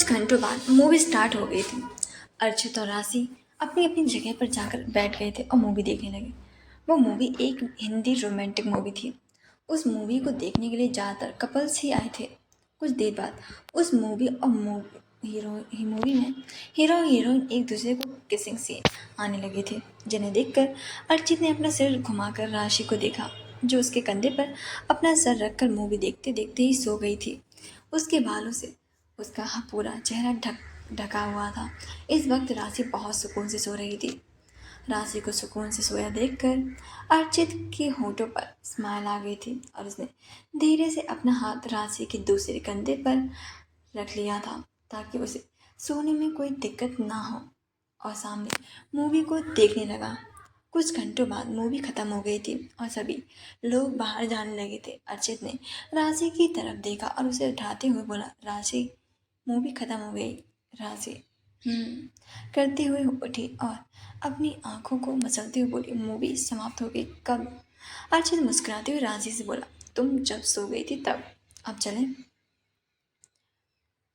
कुछ घंटों बाद मूवी स्टार्ट हो गई थी। अर्चित और राशि अपनी अपनी जगह पर जाकर बैठ गए थे और मूवी देखने लगे। वो मूवी एक हिंदी रोमांटिक मूवी थी। उस मूवी को देखने के लिए ज़्यादातर कपल्स ही आए थे। कुछ देर बाद उस मूवी और मूवी में हीरो और हीरोइन एक दूसरे को किसिंग सीन आने लगे थे, जिन्हें देखकर अर्चित ने अपना सिर घुमाकर राशि को देखा, जो उसके कंधे पर अपना सर रखकर मूवी देखते देखते ही सो गई थी। उसके बालों से उसका पूरा चेहरा ढका हुआ था। इस वक्त राशि बहुत सुकून से सो रही थी। राशि को सुकून से सोया देखकर अर्चित के होठों पर स्माइल आ गई थी और उसने धीरे से अपना हाथ राशि के दूसरे कंधे पर रख लिया था, ताकि उसे सोने में कोई दिक्कत ना हो, और सामने मूवी को देखने लगा। कुछ घंटों बाद मूवी खत्म हो गई थी और सभी लोग बाहर जाने लगे थे। अर्चित ने राशि की तरफ देखा और उसे उठाते हुए बोला, राशि, मूवी खत्म हो गई। राशि करते हुए उठी और अपनी आंखों को मसलते हुए बोली, मूवी समाप्त हो गई कब? अर्चित मुस्कुराते हुए राशि से बोला, तुम जब सो गई थी तब। अब चलें?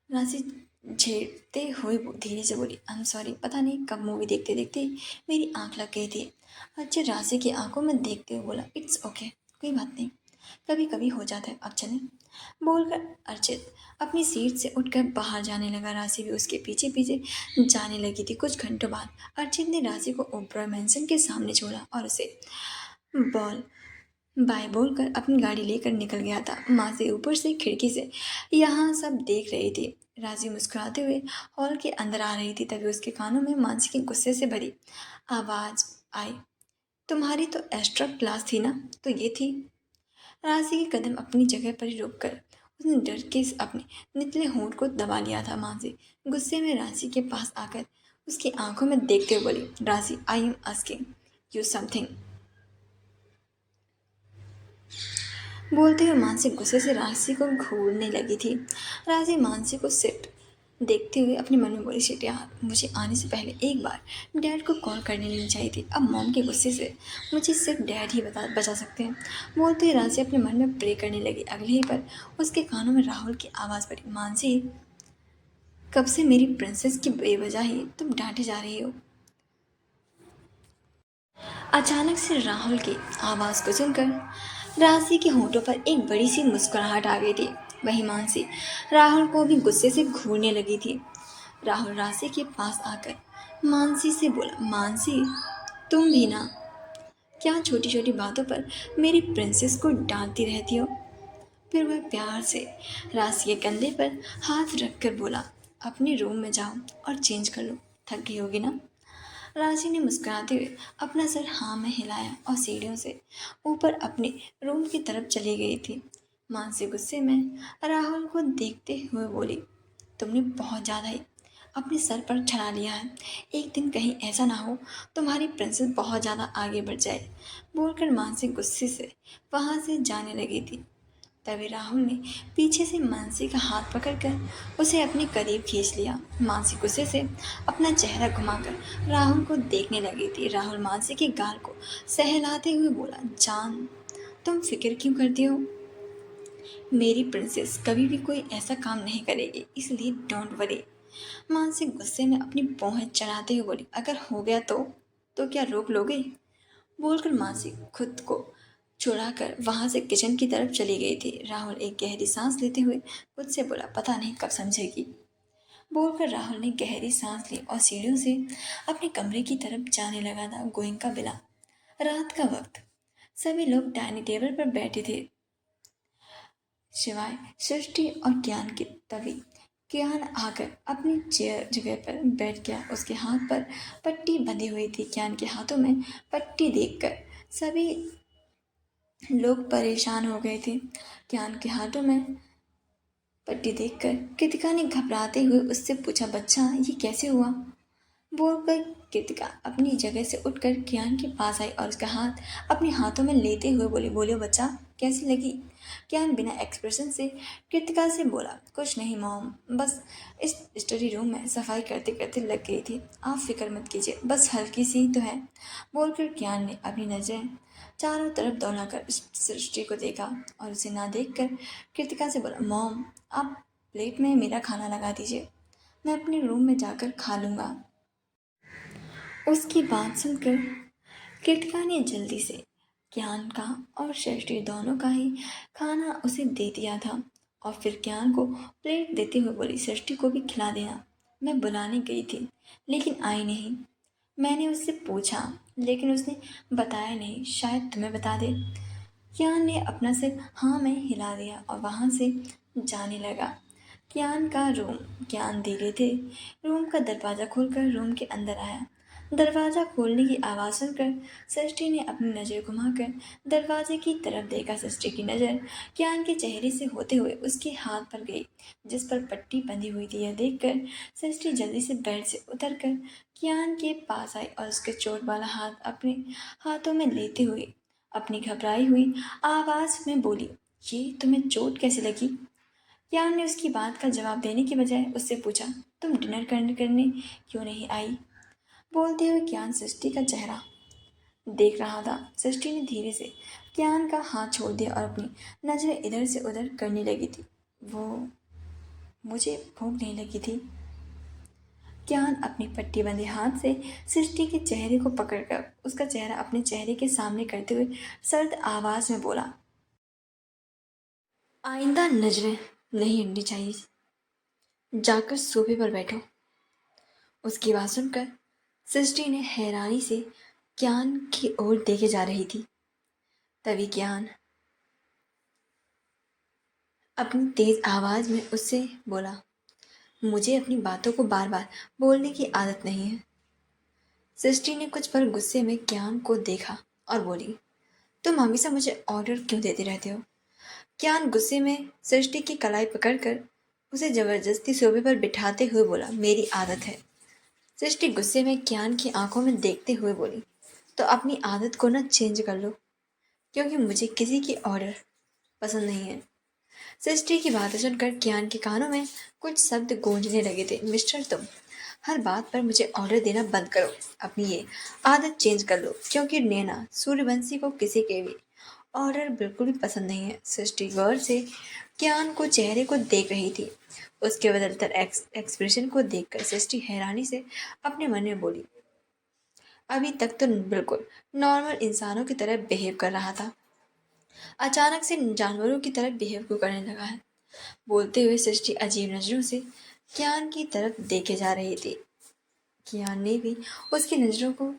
राशि झेड़ते हुए धीरे से बोली, आई एम सॉरी, पता नहीं कब मूवी देखते देखते मेरी आंख लग गई थी। अच्छे राशि की आंखों में देखते हुए बोला, इट्स ओके, कोई बात नहीं, कभी कभी हो जाता है, अब चलें? बोलकर अर्चित अपनी सीट से उठकर बाहर जाने लगा। राशि भी उसके पीछे पीछे जाने लगी थी। कुछ घंटों बाद अर्चित ने राशि को ओबरा मैंसन के सामने छोड़ा और उसे बॉल बाय बोलकर अपनी गाड़ी लेकर निकल गया था। माँ से ऊपर से खिड़की से यहाँ सब देख रही थी। राजी मुस्कुराते हुए हॉल के अंदर आ रही थी, तभी उसके कानों में मानसी के गुस्से से भरी आवाज आई, तुम्हारी तो एक्स्ट्रा क्लास थी ना, तो ये थी। राजी के कदम अपनी जगह पर ही रोककर उसने डर के अपने निचले होंठ को दबा लिया था। मानसी गुस्से में राशि के पास आकर उसकी आंखों में देखते हुए बोली, राशि, I am asking you something. बोलते हुए मानसी गुस्से से राशि को घूरने लगी थी। राशि मानसी को सिर्फ देखते हुए अपने मन में बोली, शिट यार, मुझे आने से पहले एक बार डैड को कॉल करने लेनी चाहिए थी। अब मॉम के गुस्से से मुझे सिर्फ डैड ही बचा सकते हैं। बोलते हुए राशि अपने मन में प्रे करने लगी। अगले ही पर उसके कानों में राहुल की आवाज़ पड़ी, मानसी, कब से मेरी प्रिंसेस की बेवजह ही तुम डांटे जा रही हो? अचानक से राहुल की आवाज़ को सुनकर राशि के होठों पर एक बड़ी सी मुस्कुराहट आ गई थी। वही मानसी राहुल को भी गुस्से से घूरने लगी थी। राहुल राशि के पास आकर मानसी से बोला, मानसी, तुम भी ना, क्या छोटी छोटी बातों पर मेरी प्रिंसेस को डांटती रहती हो? फिर वह प्यार से राशि के कंधे पर हाथ रखकर बोला, अपने रूम में जाओ और चेंज कर लो, थक गई होगी ना। राशि ने मुस्कुराते हुए अपना सर हाँ में हिलाया और सीढ़ियों से ऊपर अपने रूम की तरफ चली गई थी। मानसी गुस्से में राहुल को देखते हुए बोली, तुमने बहुत ज़्यादा ही अपने सर पर चढ़ा लिया है। एक दिन कहीं ऐसा ना हो तुम्हारी प्रिंसेस बहुत ज़्यादा आगे बढ़ जाए। बोलकर मानसी गुस्से से वहाँ से जाने लगी थी। तभी राहुल ने पीछे से मानसी का हाथ पकड़कर उसे अपने करीब खींच लिया। मानसी गुस्से से अपना चेहरा घुमाकर राहुल को देखने लगी थी। राहुल मानसी के गाल को सहलाते हुए बोला, जान, तुम फिक्र क्यों करती हो? मेरी प्रिंसेस कभी भी कोई ऐसा काम नहीं करेगी, इसलिए डोंट वरी। मानसी गुस्से में अपनी भौहें चढ़ाते हुए बोली, अगर हो गया तो क्या रोक लोगे? बोलकर मानसी खुद को छुड़ाकर वहां से किचन की तरफ चली गई थी। राहुल एक गहरी सांस लेते हुए खुद से बोला, पता नहीं कब समझेगी। बोलकर राहुल ने गहरी सांस ली और सीढ़ियों से अपने कमरे की तरफ जाने लगा था। गोइंका बिला रात का वक्त, सभी लोग डाइनिंग टेबल पर बैठे थे, सिवाय सृष्टि और ज्ञान के। तभी ज्ञान आकर अपनी चेयर जगह पर बैठ गया। उसके हाथ पर पट्टी बंधी हुई थी। ज्ञान के हाथों में पट्टी देखकर सभी लोग परेशान हो गए थे। ज्ञान के हाथों में पट्टी देखकर कृतिका ने घबराते हुए उससे पूछा, बच्चा, ये कैसे हुआ? बोलकर कृतिका अपनी जगह से उठकर ज्ञान के पास आई और उसका हाथ अपने हाथों में लेते हुए बोली, बोलो बच्चा, कैसी लगी? ज्ञान बिना एक्सप्रेशन से कृतिका से बोला, कुछ नहीं मॉम, बस इस स्टडी रूम में सफाई करते करते लग गई थी, आप फिक्र मत कीजिए, बस हल्की सी तो है। बोलकर ज्ञान ने अपनी नज़रें चारों तरफ दौड़ाकर इस सृष्टि को देखा और उसे ना देखकर कृतिका से बोला, मॉम, आप प्लेट में मेरा खाना लगा दीजिए। मैं अपने रूम में जाकर खा लूँगा। उसकी बात सुनकर कृतिका ने जल्दी से कियान का और सृष्टि दोनों का ही खाना उसे दे दिया था और फिर कियान को प्लेट देते हुए बोली, सृष्टि को भी खिला देना। मैं बुलाने गई थी लेकिन आई नहीं। मैंने उससे पूछा लेकिन उसने बताया नहीं, शायद तुम्हें बता दे। कियान ने अपना सिर हाँ में हिला दिया और वहाँ से जाने लगा। कियान का रूम। कियान धीरे थे रूम का दरवाज़ा खोलकर रूम के अंदर आया। दरवाज़ा खोलने की आवाज़ सुनकर सृष्टि ने अपनी नज़र घुमाकर दरवाजे की तरफ देखा। सृष्टि की नज़र कियान के चेहरे से होते हुए उसके हाथ पर गई जिस पर पट्टी बंधी हुई थी। यह देखकर सृष्टि जल्दी से बेड से उतरकर कियान के पास आई और उसके चोट वाला हाथ अपने हाथों में लेते हुए अपनी घबराई हुई आवाज़ में बोली, ये तुम्हें चोट कैसे लगी? कियान ने उसकी बात का जवाब देने की बजाय उससे पूछा, तुम डिनर करने क्यों नहीं आई? बोलते हुए कियान सृष्टि का चेहरा देख रहा था। सृष्टि ने धीरे से कियान का हाथ छोड़ दिया और अपनी नजरें इधर से उधर करने लगी थी। वो मुझे भूख नहीं लगी थी। कियान अपनी पट्टी बंधे हाथ से सृष्टि के चेहरे को पकड़कर उसका चेहरा अपने चेहरे के सामने करते हुए सर्द आवाज में बोला, आइंदा नजरें नहीं अड़नी चाहिए, जाकर सोफे पर बैठो। उसकी बात सुनकर सृष्टि ने हैरानी से कियान की ओर देखे जा रही थी। तभी कियान अपनी तेज आवाज में उससे बोला, मुझे अपनी बातों को बार बार बोलने की आदत नहीं है। सृष्टि ने कुछ पल गुस्से में कियान को देखा और बोली, तुम हमेशा मुझे ऑर्डर क्यों देते रहते हो? कियान गुस्से में सृष्टि की कलाई पकड़कर उसे जबरदस्ती सोफे पर बिठाते हुए बोला, मेरी आदत है। सृष्टि गुस्से में कियान की आंखों में देखते हुए बोली, तो अपनी आदत को ना चेंज कर लो, क्योंकि मुझे किसी की ऑर्डर पसंद नहीं है। सृष्टि की बातें सुनकर कियान के कानों में कुछ शब्द गूंजने लगे थे। मिस्टर, तुम हर बात पर मुझे ऑर्डर देना बंद करो, अपनी ये आदत चेंज कर लो, क्योंकि नैना सूर्यवंशी को किसी के भी ऑर्डर बिल्कुल भी पसंद नहीं है। सृष्टि गौर से कियान को चेहरे को देख रही थी। उसके बदलते एक्सप्रेशन को देखकर सृष्टि हैरानी से अपने मन में बोली, अभी तक तो बिल्कुल नॉर्मल इंसानों की तरह बिहेव कर रहा था, अचानक से जानवरों की तरह बिहेव क्यों करने लगा है? बोलते हुए सृष्टि अजीब नजरों से कियान की तरफ देखे जा रही थी। कियान ने भी उसकी नजरों को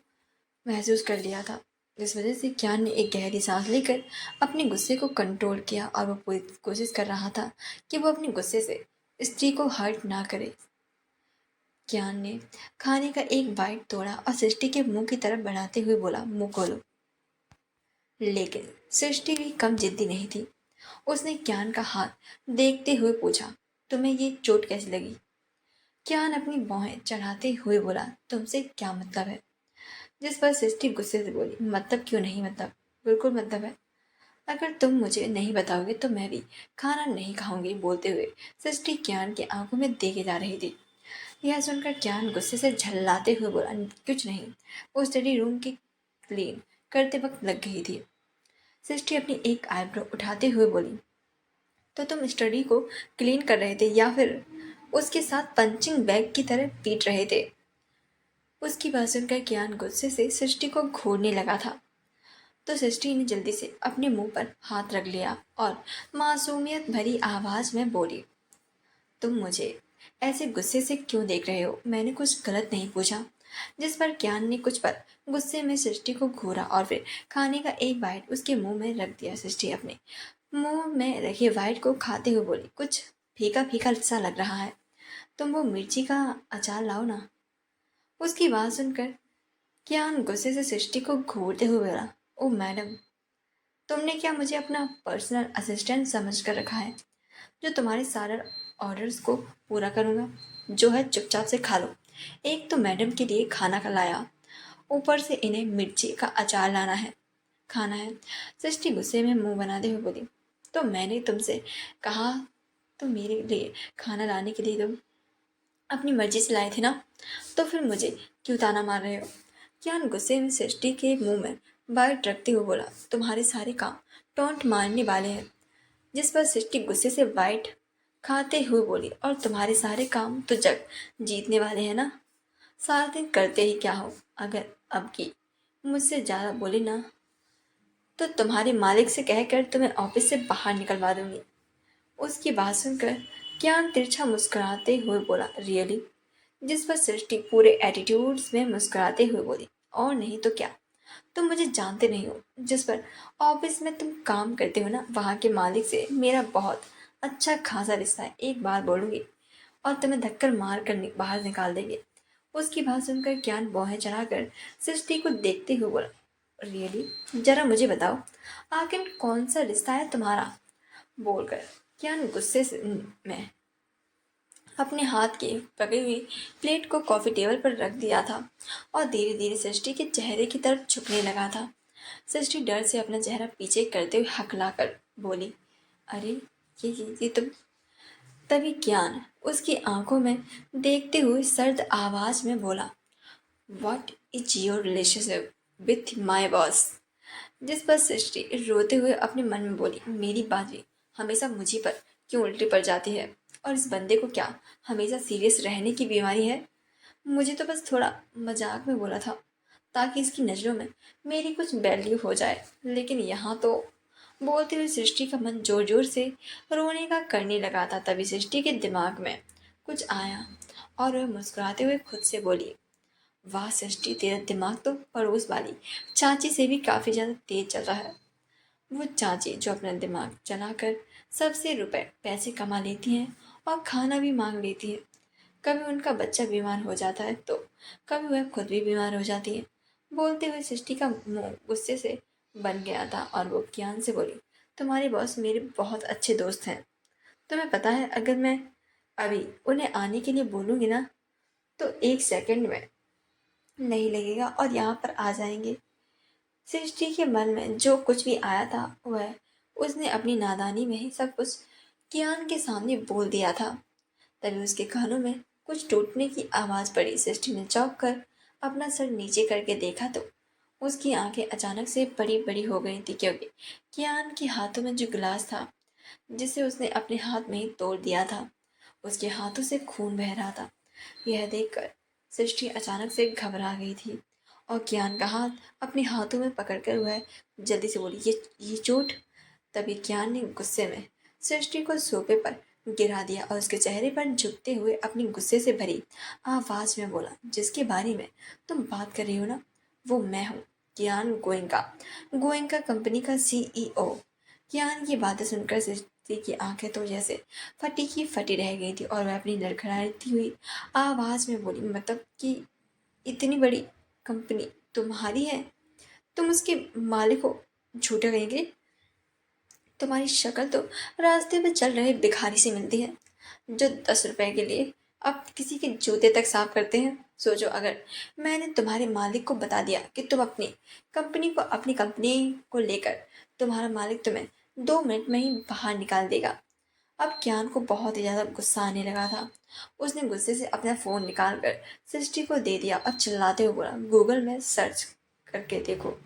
महसूस कर लिया था, जिस वजह से कियान ने एक गहरी सांस लेकर अपने गुस्से को कंट्रोल किया और वो पूरी कोशिश कर रहा था कि वो अपने गुस्से से स्त्री को हर्ट ना करे। कियान ने खाने का एक बाइट तोड़ा और सृष्टि के मुंह की तरफ बढ़ाते हुए बोला, मुंह खोलो। लेकिन सृष्टि भी कम जिद्दी नहीं थी। उसने कियान का हाथ देखते हुए पूछा, तुम्हें ये चोट कैसी लगी? कियान अपनी भौहें चढ़ाते हुए बोला, तुमसे क्या मतलब है? जिस पर सृष्टि गुस्से से बोली, मतलब क्यों नहीं मतलब, बिल्कुल मतलब है। अगर तुम मुझे नहीं बताओगे तो मैं भी खाना नहीं खाऊंगी। बोलते हुए सृष्टि कियान की आंखों में देखे जा रही थी। यह सुनकर कियान गुस्से से झल्लाते हुए बोला, कुछ नहीं, वो स्टडी रूम की क्लीन करते वक्त लग गई थी। सृष्टि अपनी एक आईब्रो उठाते हुए बोली, तो तुम स्टडी को क्लीन कर रहे थे या फिर उसके साथ पंचिंग बैग की तरह पीट रहे थे? उसकी बात सुनकर कियान गुस्से से सृष्टि को घूरने लगा था, तो सृष्टि ने जल्दी से अपने मुंह पर हाथ रख लिया और मासूमियत भरी आवाज में बोली, तुम मुझे ऐसे गुस्से से क्यों देख रहे हो? मैंने कुछ गलत नहीं पूछा। जिस पर कियान ने कुछ पल गुस्से में सृष्टि को घूरा और फिर खाने का एक बाइट उसके मुंह में रख दिया। सृष्टि अपने मुंह में रखे बाइट को खाते हुए बोली, कुछ फीका फीका सा लग रहा है, तुम वो मिर्ची का अचार लाओ ना। उसकी बात सुनकर कियान गुस्से से सृष्टि को घूरते हुए बोला, ओ मैडम, तुमने क्या मुझे अपना पर्सनल असिस्टेंट समझ कर रखा है जो तुम्हारे सारे ऑर्डर्स को पूरा करूँगा? जो है चुपचाप से खा लो। एक तो मैडम के लिए खाना का लाया, ऊपर से इन्हें मिर्ची का अचार लाना है, खाना है। सृष्टि गुस्से में मुंह बनाते हुए बोली, तो मैंने तुमसे कहा तो मेरे लिए खाना लाने के लिए तुम अपनी मर्जी से लाए थे ना, तो फिर मुझे क्यों ताना मार रहे हो? कियान गुस्से में सृष्टि के मुंह में बाइट रखते हुए बोला, तुम्हारे सारे काम टोंट मारने वाले हैं। जिस पर सृष्टि गुस्से से वाइट खाते हुए बोली, और तुम्हारे सारे काम तो जग जीतने वाले हैं ना। सारा दिन करते ही क्या हो। अगर अब की मुझसे ज़्यादा बोले ना तो तुम्हारे मालिक से कहकर तुम्हें ऑफिस से बाहर निकलवा दूंगी। उसकी बात सुनकर कियान तिरछा मुस्कुराते हुए बोला, रियली? जिस पर सृष्टि पूरे एटीट्यूड्स में मुस्कुराते हुए बोली, और नहीं तो क्या। तुम मुझे जानते नहीं हो। जिस पर ऑफिस में तुम काम करते हो ना, वहाँ के मालिक से मेरा बहुत अच्छा खासा रिश्ता है। एक बार बोलूंगी और तुम्हें धक्कर मार कर बाहर निकाल देंगे। उसकी बात सुनकर ज्ञान बौहे चढ़ाकर सृष्टि को देखते हुए बोला, रियली? जरा मुझे बताओ, आखिर कौन सा रिश्ता है तुम्हारा? बोलकर ज्ञान गुस्से से में अपने हाथ की पकड़ी हुई प्लेट को कॉफी टेबल पर रख दिया था और धीरे धीरे सृष्टि के चेहरे की तरफ झुकने लगा था। सृष्टि डर से अपना चेहरा पीछे करते हुए हकलाकर बोली, अरे ये तुम। तभी ज्ञान उसकी आंखों में देखते हुए सर्द आवाज में बोला, what is your relationship with my boss? जिस पर सृष्टि रोते हुए अपने मन में बोली, मेरी बाजी हमेशा मुझी पर क्यों उल्टी पड़ जाती है? और इस बंदे को क्या हमेशा सीरियस रहने की बीमारी है? मुझे तो बस थोड़ा मजाक में बोला था ताकि इसकी नज़रों में मेरी कुछ वैल्यू हो जाए, लेकिन यहाँ तो। बोलते हुए सृष्टि का मन जोर जोर से रोने का करने लगा था। तभी सृष्टि के दिमाग में कुछ आया और वह मुस्कुराते हुए खुद से बोली, वाह सृष्टि, तेरा दिमाग तो पड़ोस वाली चाची से भी काफ़ी ज़्यादा तेज चल रहा है। वो चाची जो अपना दिमाग चलाकर सबसे रुपए पैसे कमा लेती हैं और खाना भी मांग लेती है। कभी उनका बच्चा बीमार हो जाता है तो कभी वह खुद भी बीमार हो जाती है। बोलते हुए सृष्टि का मुंह गुस्से से बन गया था और वो ज्ञान से बोली, तुम्हारे बॉस मेरे बहुत अच्छे दोस्त हैं। तुम्हें पता है, अगर मैं अभी उन्हें आने के लिए बोलूँगी ना तो 1 सेकंड में नहीं लगेगा और यहाँ पर आ जाएंगे। सृष्टि के मन में जो कुछ भी आया था वह उसने अपनी नादानी में ही सब कुछ कियान के सामने बोल दिया था। तभी उसके कानों में कुछ टूटने की आवाज पड़ी। सृष्टि ने चौंक कर अपना सर नीचे करके देखा तो उसकी आंखें अचानक से बड़ी बड़ी हो गई थी, क्योंकि कियान के हाथों में जो गिलास था जिसे उसने अपने हाथ में ही तोड़ दिया था, उसके हाथों से खून बह रहा था। यह देखकर सृष्टि अचानक से घबरा गई थी और ज्ञान का हाथ अपने हाथों में पकड़कर वह जल्दी से बोली, ये चोट? तभी ज्ञान ने गुस्से में सृष्टि को सोफे पर गिरा दिया और उसके चेहरे पर झुकते हुए अपनी गुस्से से भरी आवाज में बोला, जिसके बारे में तुम बात कर रही हो ना, वो मैं हूँ, ज्ञान गोयनका, गोयनका कंपनी का CEO। ज्ञान की बातें सुनकर सृष्टि की आंखें तो जैसे फटी की फटी रह गई थी और वह अपनी लड़खड़ाती हुई आवाज में बोली, मतलब कि इतनी बड़ी कंपनी तुम्हारी है? तुम उसके मालिक हो? झूठे कहेंगे। तुम्हारी शक्ल तो रास्ते में चल रहे भिखारी से मिलती है जो 10 रुपए के लिए अब किसी के जूते तक साफ करते हैं। सोचो, अगर मैंने तुम्हारे मालिक को बता दिया कि तुम अपनी कंपनी को लेकर, तुम्हारा मालिक तुम्हें 2 मिनट में ही बाहर निकाल देगा। अब ज्ञान को बहुत ही ज्यादा गुस्सा आने लगा था। उसने गुस्से से अपना फोन निकाल कर सृष्टि को दे दिया और चिल्लाते हुए बोला, गूगल में सर्च करके देखो।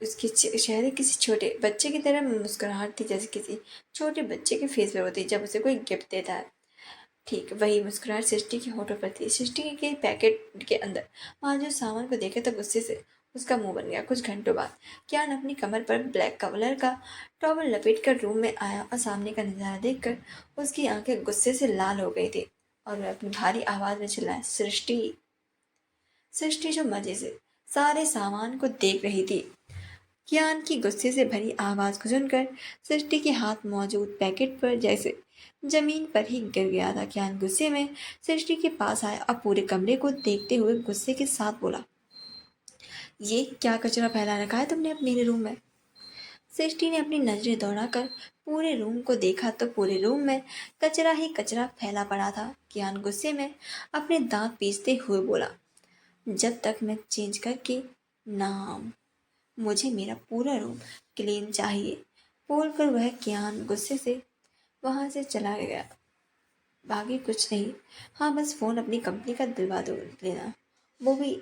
उसके चेहरे किसी छोटे बच्चे की तरह मुस्कुराहट थी, जैसे किसी छोटे बच्चे के फेस पर होती है जब उसे कोई गिफ्ट देता है। ठीक वही मुस्कुराहट सृष्टि के होठों पर थी। सृष्टि के पैकेट के अंदर जो सामान को देखे तो गुस्से से उसका मुंह बन गया। कुछ घंटों बाद ज्ञान अपनी कमर पर ब्लैक कलर का टॉवल लपेट कर रूम में आया और सामने का नजारा देखकर उसकी आंखें गुस्से से लाल हो गई थी और वह अपनी भारी आवाज में चिल्लाया, सृष्टि। सृष्टि जो मजे से सारे सामान को देख रही थी, कियान की गुस्से से भरी आवाज को सुनकर सृष्टि के हाथ मौजूद पैकेट पर जैसे जमीन पर ही गिर गया था। कियान गुस्से में सृष्टि के पास आया और पूरे कमरे को देखते हुए गुस्से के साथ बोला, ये क्या कचरा फैला रखा है तुमने अपने रूम में? सृष्टि ने अपनी नजरें दौड़ाकर पूरे रूम को देखा तो पूरे रूम में कचरा ही कचरा फैला पड़ा था। कियान गुस्से में अपने दांत पीसते हुए बोला, जब तक मैं चेंज करके नाम, मुझे मेरा पूरा रूम क्लीन चाहिए। बोलकर वह कियान गुस्से से वहां से चला गया। बाकी कुछ नहीं, हाँ बस फ़ोन अपनी कंपनी का दिलवा दो लेना, वो भी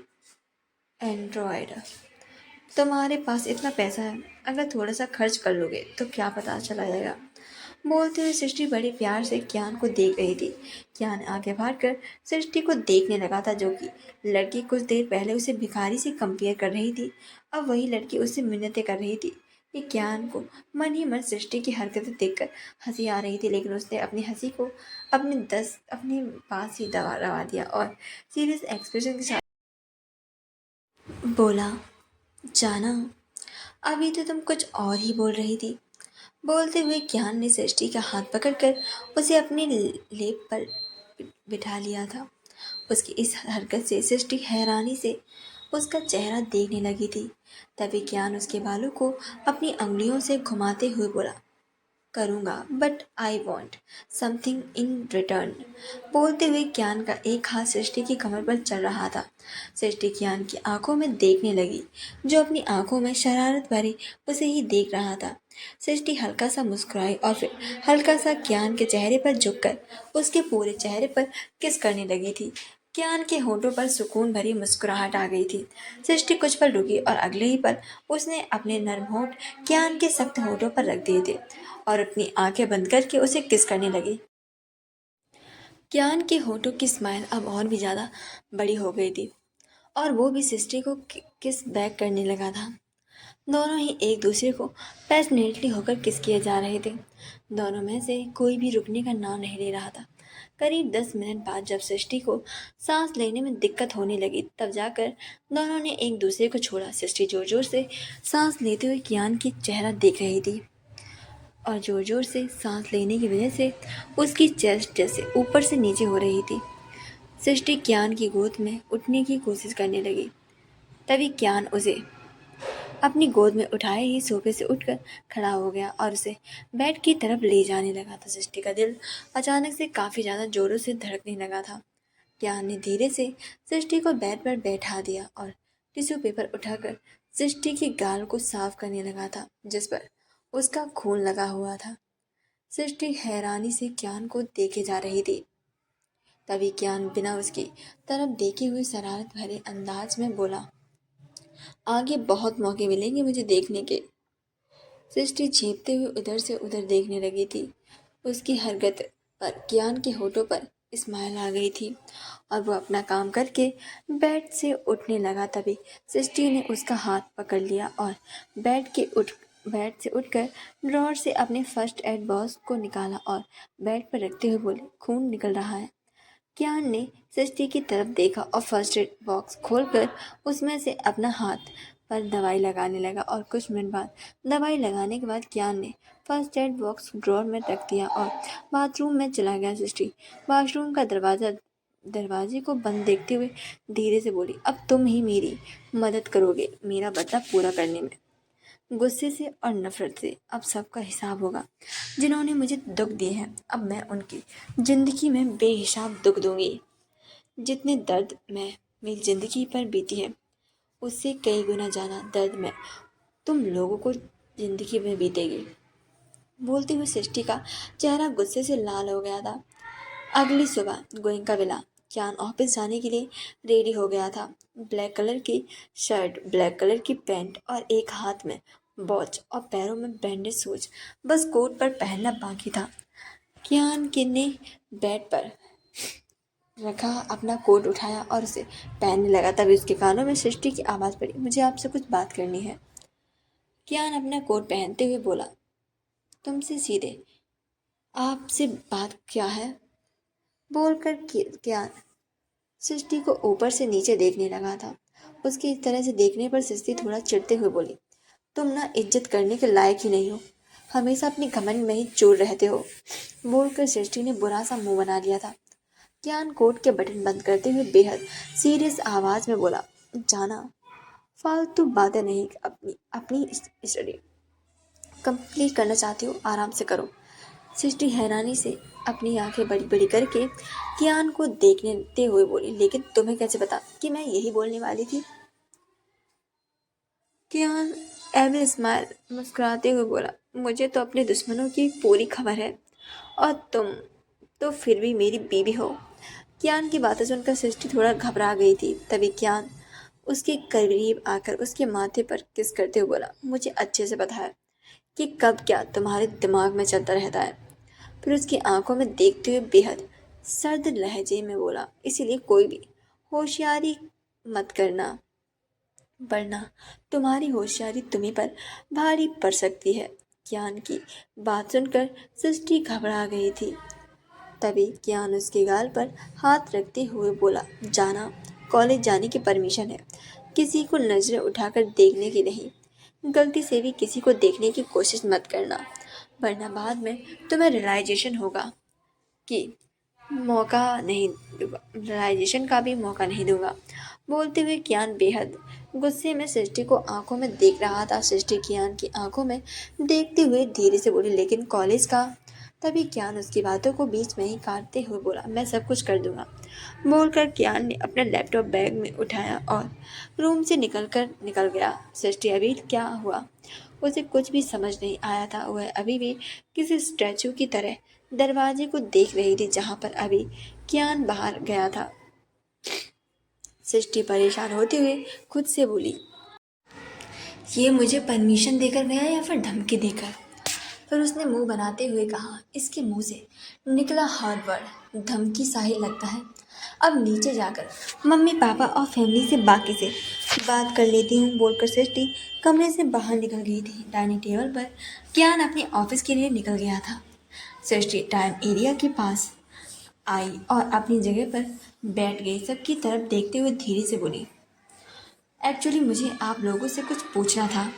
एंड्रॉयड। तुम्हारे पास इतना पैसा है, अगर थोड़ा सा खर्च कर लोगे तो क्या पता चला जाएगा। बोलते हुए सृष्टि बड़े प्यार से कियान को देख रही थी। कियान आगे बढ़कर सृष्टि को देखने लगा था, जो कि लड़की कुछ देर पहले उसे भिखारी से कंपेयर कर रही थी। अब वही लड़की उससे मिन्नतें कर रही थी। ये कियान को मन ही मन सृष्टि की हरकतें देखकर हंसी आ रही थी, लेकिन उसने अपनी हंसी को अपने पास ही दबा रवा दिया और सीरियस एक्सप्रेशन के साथ बोला, जाना, अभी तो तुम कुछ और ही बोल रही थी। बोलते हुए कियान ने सृष्टि का हाथ पकड़कर उसे अपने लेप पर बिठा लिया था। उसकी इस हरकत से सृष्टि हैरानी से उसका चेहरा देखने लगी थी। तभी कियान उसके बालों को अपनी अंगुलियों से घुमाते हुए बोला, करूँगा, but I want something in return. बोलते हुए कियान का एक हाथ सृष्टि की कमर पर चल रहा था। सृष्टि कियान की आंखों में देखने लगी, जो अपनी आंखों में शरारत भरी उसे ही देख रहा था। सृष्टि हल्का सा मुस्कुराई और फिर हल्का सा कियान के चेहरे पर झुककर उसके पूरे चेहरे पर किस करने लगी थी। कियान के होठों पर सुकून भरी मुस्कुराहट आ गई थी। सृष्टि कुछ पल रुकी और अगले ही पल उसने अपने नर्म होठ कियान के सख्त होठों पर रख दिए थे और अपनी आंखें बंद करके उसे किस करने लगी। कियान के होठों की स्माइल अब और भी ज़्यादा बड़ी हो गई थी और वो भी सृष्टि को किस बैक करने लगा था। दोनों ही एक दूसरे को पैशनेटली होकर किस किए जा रहे थे। दोनों में से कोई भी रुकने का नाम नहीं ले रहा था। करीब 10 मिनट बाद जब सृष्टि को सांस लेने में दिक्कत होने लगी, तब जाकर दोनों ने एक दूसरे को छोड़ा। सृष्टि जोर जोर से सांस लेते हुए कियान की चेहरा देख रही थी और जोर जोर से सांस लेने की वजह से उसकी चेस्ट जैसे ऊपर से नीचे हो रही थी। सृष्टि कियान की गोद में उठने की कोशिश करने लगी। तभी कियान उसे अपनी गोद में उठाए ही सोफे से उठकर खड़ा हो गया और उसे बेड की तरफ ले जाने लगा था। सृष्टि का दिल अचानक से काफ़ी ज़्यादा जोरों से धड़कने लगा था। कियान ने धीरे से सृष्टि को बेड पर बैठा दिया और टिश्यू पेपर उठाकर सृष्टि के गाल को साफ करने लगा था, जिस पर उसका खून लगा हुआ था। सृष्टि हैरानी से कियान को देखे जा रही थी। तभी कियान बिना उसकी तरफ देखे हुए शरारत भरे अंदाज में बोला, आगे बहुत मौके मिलेंगे मुझे देखने के। सृष्टि झेपते हुए उधर से उधर देखने लगी थी। उसकी हरकत पर कियान के होठों पर स्माइल आ गई थी और वो अपना काम करके बेड से उठने लगा। तभी सृष्टि ने उसका हाथ पकड़ लिया और बेड से उठकर ड्रॉअर से अपने फर्स्ट एड बॉक्स को निकाला और बेड पर रखते हुए बोले, खून निकल रहा है। कियान ने सृष्टि की तरफ देखा और फर्स्ट एड बॉक्स खोलकर उसमें से अपना हाथ पर दवाई लगाने लगा और कुछ मिनट बाद दवाई लगाने के बाद कियान ने फर्स्ट एड बॉक्स ड्रॉअर में रख दिया और बाथरूम में चला गया। सृष्टि वॉशरूम का दरवाजे को बंद देखते हुए धीरे से बोली, अब तुम ही मेरी मदद करोगे मेरा बदला पूरा करने में। गुस्से से और नफरत से अब सबका हिसाब होगा। जिन्होंने मुझे दुख दिए हैं, अब मैं उनकी ज़िंदगी में बेहिसाब दुख दूंगी। जितने दर्द मैं मेरी ज़िंदगी पर बीती है, उससे कई गुना ज़्यादा दर्द मैं तुम लोगों को ज़िंदगी में बीतेगी। बोलते हुए सृष्टि का चेहरा गुस्से से लाल हो गया था। अगली सुबह गोइंग का विला कियान ऑफिस जाने के लिए रेडी हो गया था। ब्लैक कलर की शर्ट, ब्लैक कलर की पैंट और एक हाथ में वॉच और पैरों में बैंडेज शूज, बस कोट पर पहनना बाकी था। कियान के ने बेड पर रखा अपना कोट उठाया और उसे पहनने लगा। तभी उसके कानों में सृष्टि की आवाज़ पड़ी, मुझे आपसे कुछ बात करनी है। कियान अपना कोट पहनते हुए बोला, तुमसे सीधे आपसे बात क्या है। बोलकर कियान सृष्टि को ऊपर से नीचे देखने लगा था। उसकी इस तरह से देखने पर सृष्टि थोड़ा चिढ़ते हुए बोली, तुम ना इज्जत करने के लायक ही नहीं हो, हमेशा अपनी घमंड में ही चूर रहते हो। बोलकर सृष्टि ने बुरा सा मुंह बना लिया था। कियान कोट के बटन बंद करते हुए बेहद सीरियस आवाज में बोला, जाना, फालतू बातें नहीं, अपनी अपनी स्टडी कंप्लीट करना चाहती हो, आराम से करो। सृष्टि हैरानी से अपनी आंखें बड़ी बड़ी करके कियान को देखते हुए बोली, लेकिन तुम्हें कैसे पता कि मैं यही बोलने वाली थी। कियान एविल स्माइल मुस्कुराते हुए बोला, मुझे तो अपने दुश्मनों की पूरी खबर है और तुम तो फिर भी मेरी बीवी हो। कियान की बातें सुनकर सृष्टि थोड़ा घबरा गई थी। तभी कियान उसके करीब आकर उसके माथे पर किस करते हुए बोला, मुझे अच्छे से पता है कि कब क्या तुम्हारे दिमाग में चलता रहता है। फिर उसकी आंखों में देखते हुए बेहद सर्द लहजे में बोला, इसीलिए कोई भी होशियारी मत करना, वरना तुम्हारी होशियारी तुम्ही पर भारी पड़ सकती है। कियान की बात सुनकर सृष्टि घबरा गई थी। तभी कियान उसके गाल पर हाथ रखते हुए बोला, जाना, कॉलेज जाने की परमिशन है, किसी को नजरें उठाकर देखने की नहीं। गलती से भी किसी को देखने की कोशिश मत करना, वरना बाद में तुम्हें रियलाइजेशन होगा कि मौका नहीं दूंगा, रियलाइजेशन का भी मौका नहीं दूंगा। बोलते हुए कियान बेहद गुस्से में सृष्टि को आंखों में देख रहा था। सृष्टि कियान की आंखों में देखते हुए धीरे से बोली, लेकिन कॉलेज का। तभी कियान उसकी बातों को बीच में ही काटते हुए बोला, मैं सब कुछ कर दूंगा। बोलकर कियान ने अपना लैपटॉप बैग में उठाया और रूम से निकल गया। सृष्टि अभी क्या हुआ उसे कुछ भी समझ नहीं आया था। वह अभी भी किसी स्टैचू की तरह दरवाजे को देख रही थी जहां पर अभी कियान बाहर गया था। सृष्टि परेशान होते हुए खुद से बोली, ये मुझे परमिशन देकर गया या फिर धमकी देकर। फिर उसने मुंह बनाते हुए कहा, इसके मुंह से निकला हर वर्ड धमकी सा ही लगता है। अब नीचे जाकर मम्मी पापा और फैमिली से बाकी से बात कर लेती हूँ, बोलकर सृष्टि कमरे से बाहर निकल गई थी। डाइनिंग टेबल पर ज्ञान अपने ऑफिस के लिए निकल गया था। सृष्टि टाइम एरिया के पास आई और अपनी जगह पर बैठ गई। सबकी तरफ देखते हुए धीरे से बोली, एक्चुअली मुझे आप लोगों से कुछ पूछना था।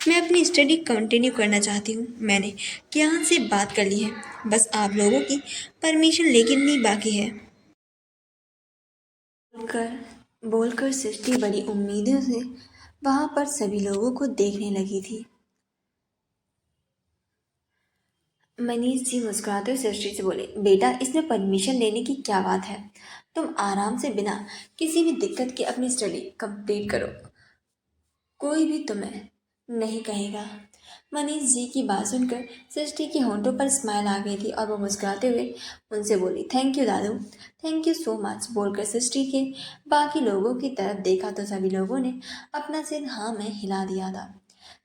मैं अपनी स्टडी कंटिन्यू करना चाहती हूँ। मैंने कियान से बात कर ली है, बस आप लोगों की परमिशन लेकिन नहीं बाकी है। बोलकर सृष्टि बड़ी उम्मीदों से वहां पर सभी लोगों को देखने लगी थी। मनीष जी मुस्कुराते हुए सृष्टि से बोले, बेटा इसमें परमिशन लेने की क्या बात है, तुम आराम से बिना किसी भी दिक्कत के अपनी स्टडी कंप्लीट करो, कोई भी तुम्हें नहीं कहेगा। मनीष जी की बात सुनकर सृष्टि के होंठों पर स्माइल आ गई थी और वो मुस्कुराते हुए उनसे बोली, thank you Dadu, thank you so much. बोलकर सृष्टि के बाकी लोगों की तरफ देखा तो सभी लोगों ने अपना सिर हाँ में हिला दिया था।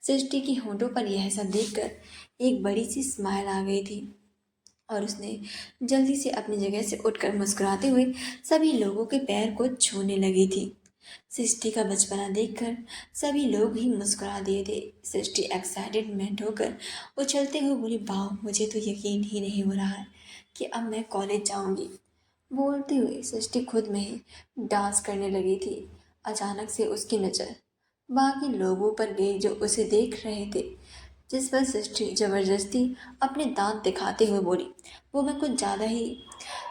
सृष्टि के होंठों पर यह सब देखकर एक बड़ी सी स्माइल आ गई थी और उसने जल्दी से अपनी जगह से उठकर मुस्कुराते हुए सभी लोगों के पैर को छूने लगी थी। सृष्टि का बचपना देखकर सभी लोग ही मुस्कुरा दिए थे। सृष्टि एक्साइटेडमेंट होकर उछलते हुए बोली, वाह, मुझे तो यकीन ही नहीं हो रहा है कि अब मैं कॉलेज जाऊंगी। बोलते हुए सृष्टि खुद में ही डांस करने लगी थी। अचानक से उसकी नज़र बाकी लोगों पर गई जो उसे देख रहे थे, जिस पर सृष्टि जबरदस्ती अपने दांत दिखाते हुए बोली, वो मैं कुछ ज़्यादा ही।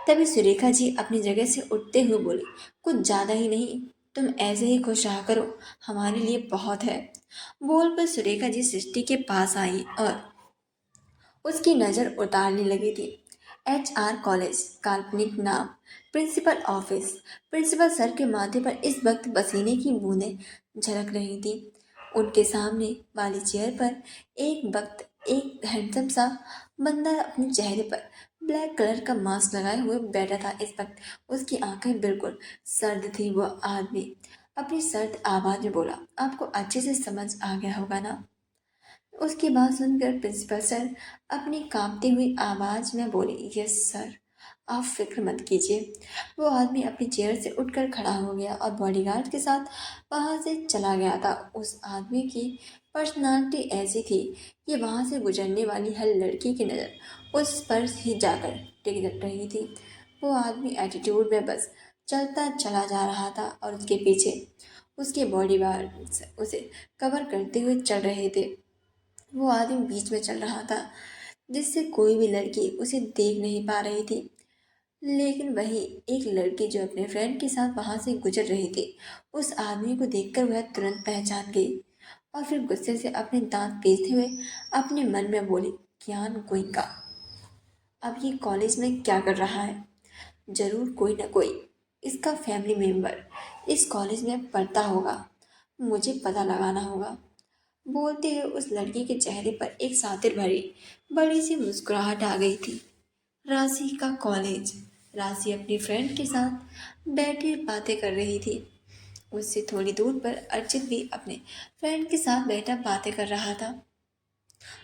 तभी सुरेखा जी अपनी जगह से उठते हुए बोली, कुछ ज़्यादा ही नहीं, तुम ऐसे ही खुश रहा करो, हमारे लिए बहुत है। बोलकर सुरेखा जी सृष्टि के पास आई और उसकी नज़र उतारने लगी थी। HR कॉलेज, काल्पनिक नाम, प्रिंसिपल ऑफिस। प्रिंसिपल सर के माथे पर इस वक्त पसीने की बूंदें झलक रही थी। उनके सामने वाली चेयर पर एक हैंडसम सा बंदा अपने चेहरे पर ब्लैक कलर का मास्क लगाए हुए बैठा था। इस वक्त उसकी आंखें बिल्कुल सर्द थी। वह आदमी अपनी सर्द आवाज में बोला, आपको अच्छे से समझ आ गया होगा ना। उसकी बात सुनकर प्रिंसिपल सर अपनी कांपती हुई आवाज में बोले, यस सर, आप फिक्र मत कीजिए। वो आदमी अपनी चेयर से उठकर खड़ा हो गया और बॉडीगार्ड के साथ वहां से चला गया था। उस आदमी की पर्सनालिटी ऐसी थी कि वहां से गुजरने वाली हर लड़की की नज़र उस पर ही जाकर टिक रही थी। वो आदमी एटीट्यूड में बस चलता चला जा रहा था और उसके पीछे उसके बॉडीगार्ड उसे कवर करते हुए चल रहे थे। वो आदमी बीच में चल रहा था जिससे कोई भी लड़की उसे देख नहीं पा रही थी। लेकिन वही एक लड़की जो अपने फ्रेंड के साथ वहां से गुजर रही थी, उस आदमी को देखकर वह तुरंत पहचान गई और फिर गुस्से से अपने दांत पीसते हुए अपने मन में बोली, ज्ञान गोइंका अब ये कॉलेज में क्या कर रहा है। जरूर कोई ना कोई इसका फैमिली मेंबर इस कॉलेज में पढ़ता होगा, मुझे पता लगाना होगा। बोलते हुए उस लड़की के चेहरे पर एक सातिर भरी बड़ी सी मुस्कुराहट आ गई थी। राशि का कॉलेज। राशि अपनी फ्रेंड के साथ बैठी बातें कर रही थी। उससे थोड़ी दूर पर अर्चित भी अपने फ्रेंड के साथ बैठा बातें कर रहा था।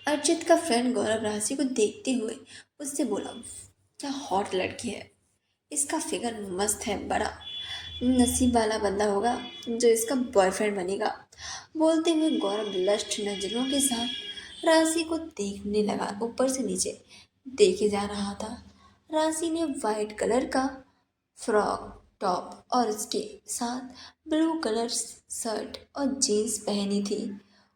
अर्चित का फ्रेंड गौरव राशि को देखते हुए उससे बोला, क्या हॉट लड़की है, इसका फिगर मस्त है, बड़ा नसीब वाला बंदा होगा जो इसका बॉयफ्रेंड बनेगा। बोलते हुए गौरव लस्ट नजरों के साथ राशि को देखने लगा, ऊपर से नीचे देखे जा रहा था। राशि ने वाइट कलर का फ्रॉक टॉप और उसके साथ ब्लू कलर शर्ट और जीन्स पहनी थी।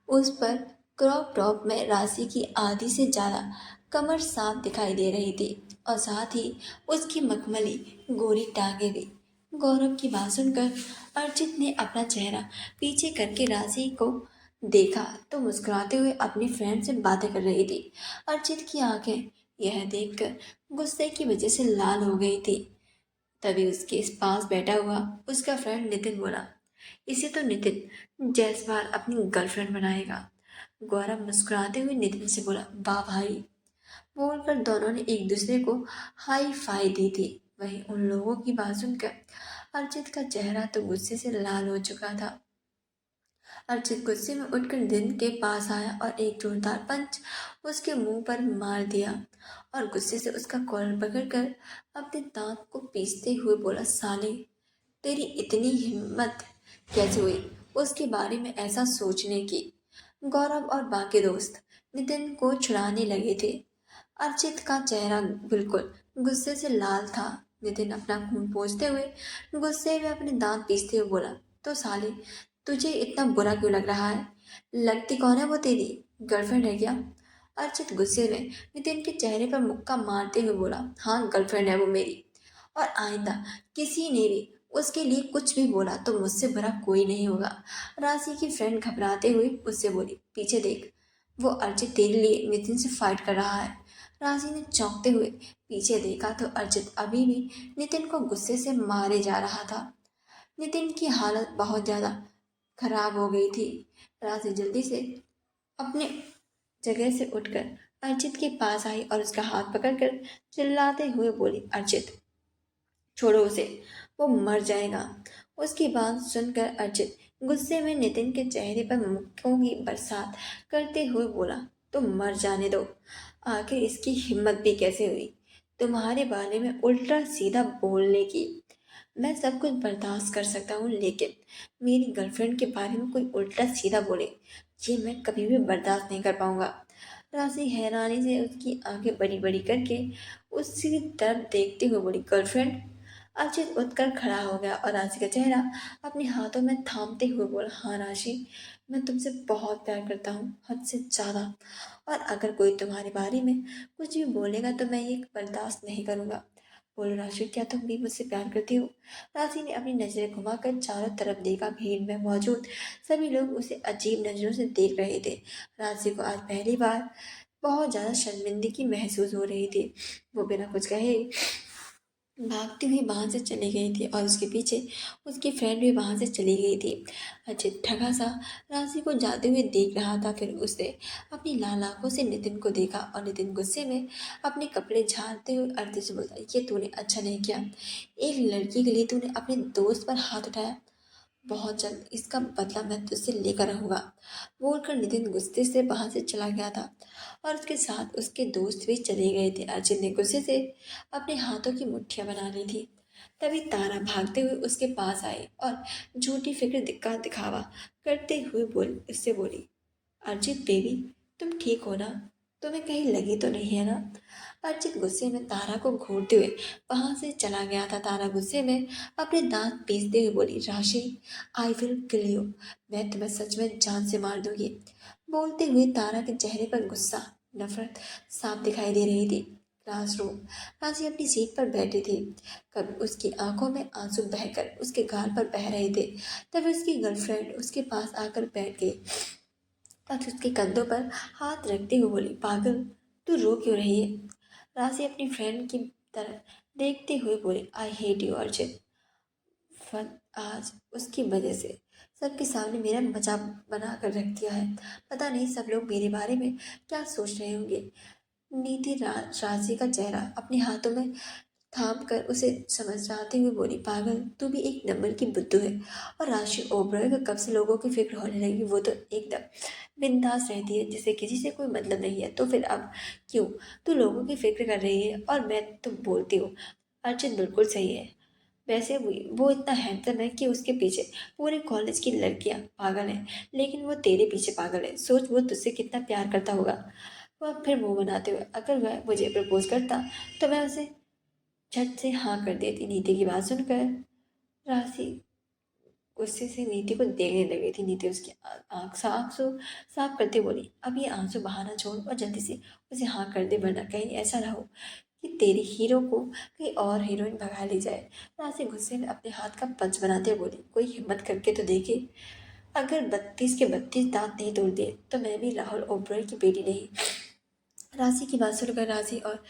उस पर क्रॉप टॉप में राशि की आधी से ज़्यादा कमर साफ दिखाई दे रही थी और साथ ही उसकी मखमली गोरी टांगे भी। गौरव की बात सुनकर अर्चित ने अपना चेहरा पीछे करके राशि को देखा तो मुस्कुराते हुए अपनी फ्रेंड से बातें कर रही थी। अर्चित की आंखें यह देखकर गुस्से की वजह से लाल हो गई थी। तभी उसके पास बैठा हुआ उसका फ्रेंड नितिन बोला, इसे तो नितिन जायसवाल अपनी गर्लफ्रेंड बनाएगा। गौरव मुस्कुराते हुए नितिन से बोला, वाह भाई। बोलकर दोनों ने एक दूसरे को हाई फाई दी थी। वहीं उन लोगों की बात सुनकर अर्चित का चेहरा तो गुस्से से लाल हो चुका था। अर्चित गुस्से में उठकर नितिन के पास आया और एक जोरदार पंच उसके मुंह पर मार दिया और गुस्से से उसका कॉलर पकड़कर अपने दांत को पीसते हुए बोला, साले तेरी इतनी हिम्मत कैसे हुई उसके बारे में ऐसा सोचने की। गौरव और बाकी दोस्त नितिन को छुड़ाने लगे थे। अर्चित का चेहरा बिल्कुल गुस्से से लाल था। नितिन अपना खून पोंछते हुए गुस्से में अपने दांत पीसते हुए बोला, तो साले तुझे इतना बुरा क्यों लग रहा है? लगती कौन है वो, तेरी गर्लफ्रेंड है क्या? अर्चित गुस्से में नितिन के चेहरे पर मुक्का मारते हुए बोला, हाँ गर्लफ्रेंड है वो मेरी। और आइंदा किसी ने भी उसके लिए कुछ भी बोला तो मुझसे बुरा कोई नहीं होगा। राशि की फ्रेंड घबराते हुए उससे बोली, पीछे देख, वो अर्चित तेरे लिए नितिन से फाइट कर रहा है। राशि ने चौंकते हुए पीछे देखा तो अर्चित अभी भी नितिन को गुस्से से मारे जा रहा था। नितिन की हालत बहुत ज़्यादा खराब हो गई थी। राशि जल्दी से अपने जगह से उठकर अर्चित के पास आई और उसका हाथ पकड़कर चिल्लाते हुए बोली, अर्चित छोड़ो उसे, वो मर जाएगा। उसकी बात सुनकर अर्चित गुस्से में नितिन के चेहरे पर मुक्कों की बरसात करते हुए बोला, तो मर जाने दो। आखिर इसकी हिम्मत भी कैसे हुई तुम्हारे बारे में उल्टा सीधा बोलने की? मैं सब कुछ बर्दाश्त कर सकता हूँ, लेकिन मेरी गर्लफ्रेंड के बारे में कोई उल्टा सीधा बोले, ये मैं कभी भी बर्दाश्त नहीं कर पाऊंगा। राशि हैरानी से उसकी आंखें बड़ी बड़ी करके उसकी तरफ देखते हुए बोली, गर्लफ्रेंड? अजित उठकर खड़ा हो गया और राशि का चेहरा अपने हाथों में थामते हुए बोला, हाँ राशि, मैं तुमसे बहुत प्यार करता हूँ, हद से ज़्यादा। और अगर कोई तुम्हारे बारे में कुछ भी बोलेगा तो मैं ये बर्दाश्त नहीं करूँगा। बोलो राशि, क्या तुम भी मुझसे प्यार करती हो? राशि ने अपनी नजरें घुमाकर चारों तरफ देखा। भीड़ में मौजूद सभी लोग उसे अजीब नजरों से देख रहे थे। राशि को आज पहली बार बहुत ज़्यादा शर्मिंदगी महसूस हो रही थी। वो बिना कुछ कहे भागती हुई वहां से चली गई थी और उसके पीछे उसकी फ्रेंड भी वहां से चली गई थी। अजित ठगा सा राशि को जाते हुए देख रहा था। फिर उसने अपनी लाल आंखों से नितिन को देखा और नितिन गुस्से में अपने कपड़े झाड़ते हुए अर्थ से बोलता, ये तूने अच्छा नहीं किया, एक लड़की के लिए तूने अपने दोस्त पर हाथ उठाया। बहुत जल्द इसका बदला मैं तुझसे लेकर रहूंगा। बोलकर नितिन गुस्से से वहां से चला गया था और उसके साथ उसके दोस्त भी चले गए थे। अर्जुन ने गुस्से से अपने हाथों की मुट्ठियां बना ली थी। तभी तारा भागते हुए उसके पास आई और झूठी फिक्र दिक्का दिखावा करते हुए उससे बोली, अर्जित बेबी, तुम ठीक हो ना? तुम्हें कहीं लगी तो नहीं है ना? अर्जित गुस्से में तारा को घूरते हुए वहां से चला गया था। तारा गुस्से में अपने दांत पीसते हुए बोली, राशि, आई विल किल यू, मैं तुम्हें सच में जान से मार दूंगी। बोलते हुए तारा के चेहरे पर गुस्सा, नफरत साफ दिखाई दे रही थी। क्लासरूम, राशि अपनी सीट पर बैठी थी। कभी उसकी आंखों में आंसू बहकर उसके गाल पर बह रहे थे, तभी उसकी गर्लफ्रेंड उसके पास आकर बैठ गई और उसके कंधों पर हाथ रखते हुए बोली, पागल, तू रो क्यों रही है? राशि अपनी फ्रेंड की तरफ देखते हुए बोली, आई हेट यू अर्जित। फन आज उसकी वजह से सबके सामने मेरा मजाक बना कर रख दिया है। पता नहीं सब लोग मेरे बारे में क्या सोच रहे होंगे। राशि का चेहरा अपने हाथों में थाम कर उसे समझाते हुए बोली, पागल, तू भी एक नंबर की बुद्धू है। और राशि ओबरॉय को कब से लोगों की फिक्र होने लगी, वो तो एकदम बिंदास रहती है, जिसे किसी से कोई मतलब नहीं है, तो फिर अब क्यों तू लोगों की फिक्र कर रही है और मैं तुम बोलती हूँ। अर्चित बिल्कुल सही है। वैसे वो इतना हैंडसम है कि उसके पीछे पूरे कॉलेज की लड़कियां पागल हैं, लेकिन वो तेरे पीछे पागल है। सोच वो तुझसे कितना प्यार करता होगा। वह फिर मुंह बनाते हुए, अगर वह मुझे प्रपोज करता तो मैं उसे झट से हाँ कर देती। नीति की बात सुनकर राशि गुस्से से नीति को देखने लगी थी। नीति उसकी आंख से आंसू साफ करते बोली, अब ये आंसू बहाना छोड़ और जल्दी से उसे हाँ कर दे, वरना कहीं ऐसा ना हो कि तेरे हीरो को कहीं और हीरोइन भगा ली जाए। राशि गुस्से में अपने हाथ का पंच बनाते हुए बोली, कोई हिम्मत करके तो देखे। अगर 32 के 32 दांत नहीं तोड़ दिए तो मैं भी राहुल ओबरॉय की बेटी नहीं। राशि की बात सुनकर राशि और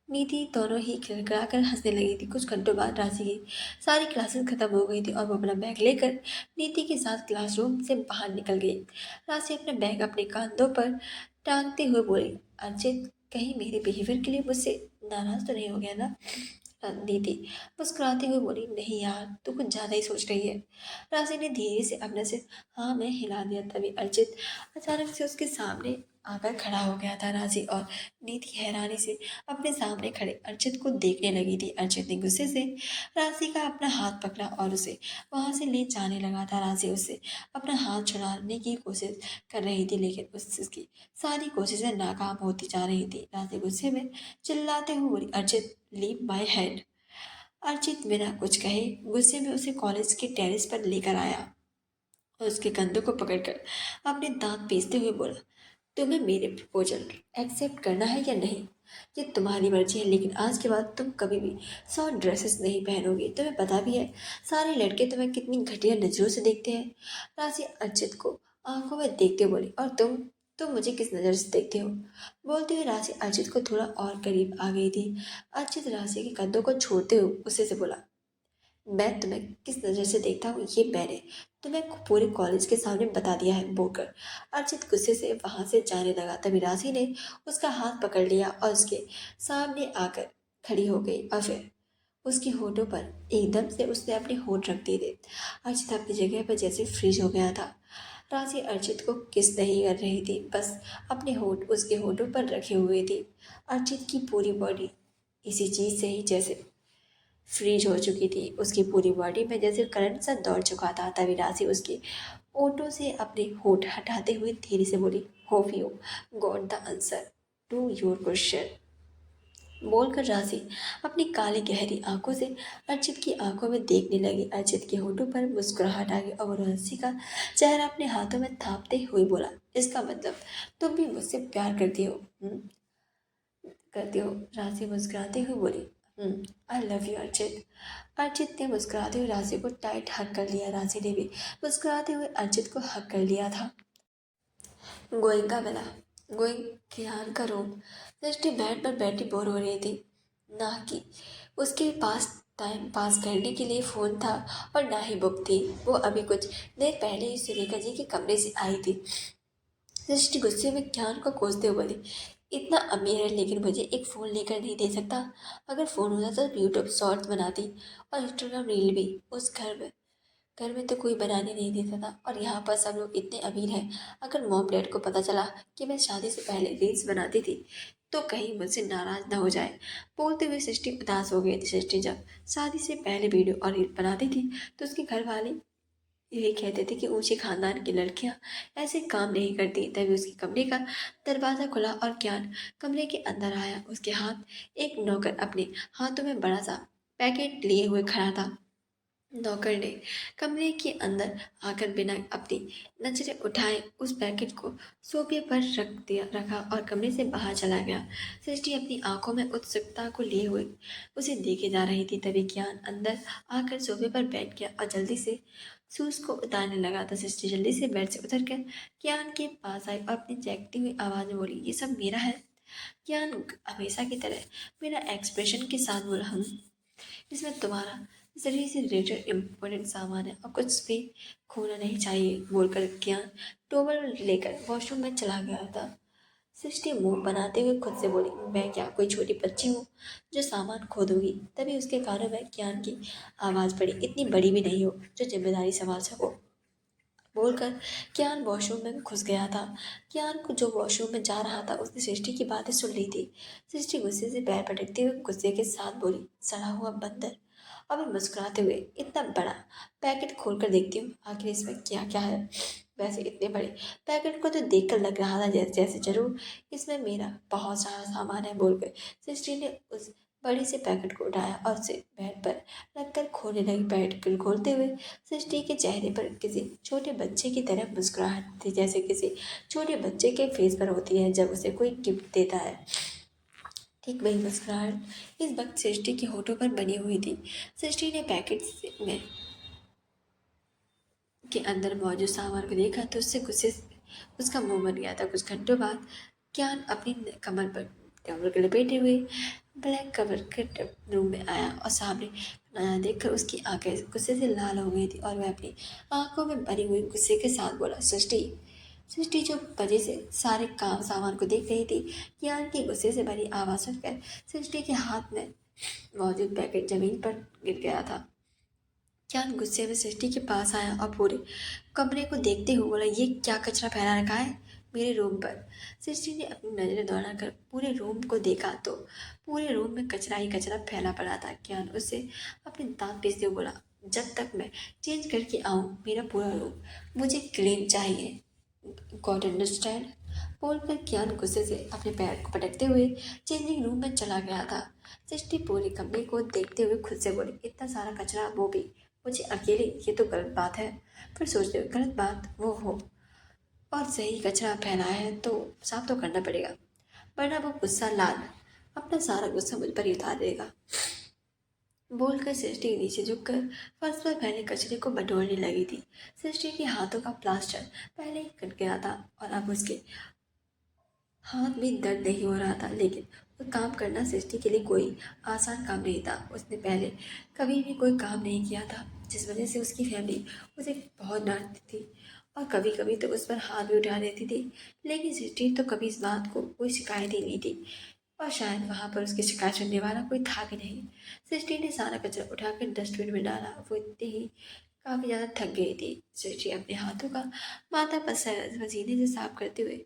नीति दोनों ही खिलखिलाकर हंसने लगी थी। कुछ घंटों बाद राशि की सारी क्लासेस खत्म हो गई थी और वो अपना बैग लेकर नीति के साथ क्लासरूम से बाहर निकल गई। राशि अपना बैग अपने कंधों पर टांगते हुए बोली, अर्चित कहीं मेरे बिहेवियर के लिए मुझसे नाराज तो नहीं हो गया ना। नीति मुस्कुराते हुए बोली, नहीं यार तू कुछ ज्यादा ही सोच रही है। राशि ने धीरे से अपने से हाँ मैं हिला दिया। तभी अर्चित अचानक से उसके सामने आकर खड़ा हो गया था। राशि और नीति हैरानी से अपने सामने खड़े अर्चित को देखने लगी थी। अर्चित ने गुस्से से राशि का अपना हाथ पकड़ा और उसे वहां से ले जाने लगा था। राशि उससे अपना हाथ छुड़ाने की कोशिश कर रही थी, लेकिन उसकी सारी कोशिशें नाकाम होती जा रही थी। राशि गुस्से में चिल्लाते हुए बोली, Archit leave my hand. Archit बिना कुछ कहे गुस्से में उसे कॉलेज के टेरेस पर लेकर आया और उसके कंधों को पकड़कर अपने दांत पीसते हुए बोला, तुम्हें मेरे प्रपोजल एक्सेप्ट करना है या नहीं, ये तुम्हारी मर्जी है, लेकिन आज के बाद तुम कभी भी शॉर्ट ड्रेसेस नहीं पहनोगी। तुम्हें पता भी है सारे लड़के तुम्हें कितनी घटिया नजरों से देखते हैं। राशि अर्चित को आंखों में देखते बोली, और तुम मुझे किस नज़र से देखते हो। बोलते हुए राशि अर्चित को थोड़ा और करीब आ गई थी। अर्चित राशि के कंधों को छोड़ते हुए उसे से बोला, मैं तुम्हें किस नज़र से देखता हूँ ये मैंने तुम्हें पूरे कॉलेज के सामने बता दिया है। बोलकर अर्चित गुस्से से वहां से जाने लगा। तभी राशि ने उसका हाथ पकड़ लिया और उसके सामने आकर खड़ी हो गई और फिर उसके होठों पर एकदम से उसने अपने होठ रख दिए थे। अर्चित अपनी जगह पर जैसे फ्रीज हो गया था। राशि अर्चित को किस नहीं कर रही थी, बस अपने होठ उसके होठों पर रखे हुए थी। अर्चित की पूरी बॉडी इसी चीज से ही जैसे फ्रीज हो चुकी थी। उसकी पूरी बॉडी में जैसे करंट सा दौड़ चुका था। तभी राशि उसके ओठों से अपने होठ हटाते हुए धीरे से बोली, hope you got the answer to your question. बोलकर राशि अपनी काली गहरी आंखों से अर्चित की आंखों में देखने लगी। अर्चित के होठों पर मुस्कुराहट आ गई और वो हंसी का चेहरा अपने हाथों में थापते हुए बोला, इसका मतलब तुम भी मुझसे प्यार करती हो। करती हो। राशि मुस्कुराते हुए बोली, I love you Archit. Archit ने मुस्कुराते हुए राशि को टाइट हक कर लिया। राशि ने भी मुस्कुराते हुए अर्चित को हक कर लिया था। गोइंग का मिला। गोइंग कियान का रूम। दृष्टि बेड पर बैठी बोर हो रही थी। ना कि उसके पास टाइम पास करने के लिए फ़ोन था और ना ही बुक थी। वो अभी कुछ देर पहले ही सुरेखा जी के कमरे से आई थी। दृष्टि गुस्से में ज्ञान को कोसते हुए बोली, इतना अमीर है लेकिन मुझे एक फ़ोन लेकर नहीं दे सकता। अगर फ़ोन होता तो यूट्यूब शॉर्ट्स बनाती और इंस्टाग्राम रील भी। उस घर में तो कोई बनाने नहीं देता था और यहाँ पर सब लोग इतने अमीर हैं। अगर मॉम डैड को पता चला कि मैं शादी से पहले रील्स बनाती थी तो कहीं मुझसे नाराज ना हो जाए। बोलते हुए सृष्टि उदास हो गई थी। सृष्टि जब शादी से पहले वीडियो और रील बनाती थी तो उसके घर वाले यही कहते थे कि ऊंचे खानदान की लड़कियां ऐसे काम नहीं करती। तभी उसके कमरे का दरवाजा खुला और ज्ञान कमरे के अंदर आया। उसके हाथ एक नौकर अपने हाथों में बड़ा सा पैकेट लिए हुए खड़ा था। नौकर ने कमरे के अंदर आकर बिना अपनी नजरें उठाए उस पैकेट को सोफे पर रखा और कमरे से बाहर चला गया। सृष्टि अपनी आंखों में उत्सुकता को लिए हुए उसे देखे जा रही थी। तभी ज्ञान अंदर आकर सोफे पर बैठ गया और जल्दी से शूज को उतारने लगा। तो सृष्टि जल्दी से बेड से उतरकर ज्ञान के पास आई और अपनी चहकती हुई आवाज में बोली, ये सब मेरा है। ज्ञान हमेशा की तरह बिना एक्सप्रेशन के साथ बोला, इसमें तुम्हारा शरीर से रिलेटेड इम्पोर्टेंट सामान है और कुछ भी खोना नहीं चाहिए। बोलकर ज्ञान टोवल लेकर वॉशरूम में चला गया था। सृष्टि मुंह बनाते हुए खुद से बोली, मैं क्या कोई छोटी बच्ची हूँ जो सामान खो दूंगी। तभी उसके कानों में ज्ञान की आवाज़ पड़ी, इतनी बड़ी भी नहीं हो जो जिम्मेदारी संभाल सको। बोलकर कियान वॉशरूम में घुस गया था। कियान को जो वॉशरूम में जा रहा था उसने सृष्टि की बातें सुन ली थी। सृष्टि गुस्से से पैर पटकते हुए गुस्से के साथ बोली, सड़ा हुआ बंदर। और मैं मुस्कुराते हुए, इतना बड़ा पैकेट खोल कर देखती हूँ, आखिर इसमें क्या क्या है। वैसे इतने बड़े पैकेट को तो देखकर लग रहा था जैसे जैसे जरूर इसमें मेरा बहुत सारा सामान है, बोलकर सृष्टि ने उस बड़े से पैकेट को उठाया और उसे बेड पर रखकर खोलने लगी। पैकेट खोलते हुए सृष्टि के चेहरे पर किसी छोटे बच्चे की तरह मुस्कुराहट थी, जैसे किसी छोटे बच्चे के फेस पर होती है जब उसे कोई गिफ्ट देता है। ठीक वही मुस्कुराहट इस वक्त सृष्टि के होठों पर बनी हुई थी। सृष्टि ने में के अंदर मौजूद सामान को देखा तो उससे गुस्से से उसका मुंह बन गया था। कुछ घंटों बाद ज्ञान अपनी कमर पर कमर को लपेटे हुए ब्लैक कवर के रूम में आया और सामने नया देखकर उसकी आंखें गुस्से से लाल हो गई थी और वह अपनी आंखों में भरी हुई गुस्से के साथ बोला, सृष्टि। सृष्टि जो मजे से सारे काम सामान को देख रही थी, ज्ञान की गुस्से से भरी आवाज सुनकर सृष्टि के हाथ में मौजूद पैकेट जमीन पर गिर गया था। ज्ञान गुस्से में सृष्टि के पास आया और पूरे कमरे को देखते हुए बोला, ये क्या कचरा फैला रखा है मेरे रूम पर। सृष्टि ने अपनी नजरें दौड़ाकर पूरे रूम को देखा तो पूरे रूम में कचरा ही कचरा फैला पड़ा था। ज्ञान उससे अपने दांत पीसते हुए बोला, जब तक मैं चेंज करके आऊँ मेरा पूरा रूम मुझे क्लीन चाहिए, गॉट अंडरस्टैंड। बोलकर ज्ञान गुस्से से अपने पैर को पटकते हुए चेंजिंग रूम में चला गया था। सृष्टि पूरे कमरे को देखते हुए खुद से बोली, इतना सारा कचरा, वो भी मुझे अकेले, ये तो गलत बात है। फिर सोचते हुए, गलत बात वो हो और सही कचरा फैलाया है तो साफ तो करना पड़ेगा, वरना वो गुस्सा लाल अपना सारा गुस्सा मुझ पर ही उतार देगा। बोलकर सृष्टि नीचे झुककर फर्श पर फैले कचरे को बटोरने लगी थी। सृष्टि के हाथों का प्लास्टर पहले ही कट गया था और अब उसके हाथ में दर्द नहीं हो रहा था, लेकिन वो काम करना सृष्टि के लिए कोई आसान काम नहीं था। उसने पहले कभी भी कोई काम नहीं किया था, जिस वजह से उसकी फैमिली उसे बहुत डांटती थी और कभी कभी तो उस पर हाथ भी उठा देती थी। लेकिन सृष्टि तो कभी इस बात को कोई शिकायत ही नहीं थी और शायद वहाँ पर उसकी शिकायत सुनने वाला कोई था भी नहीं। सृष्टि ने सारा कचरा उठाकर डस्टबिन में डाला। वो इतनी ही काफ़ी ज़्यादा थक गई थी। सृष्टि अपने हाथों का माथा पसीने से साफ करते हुए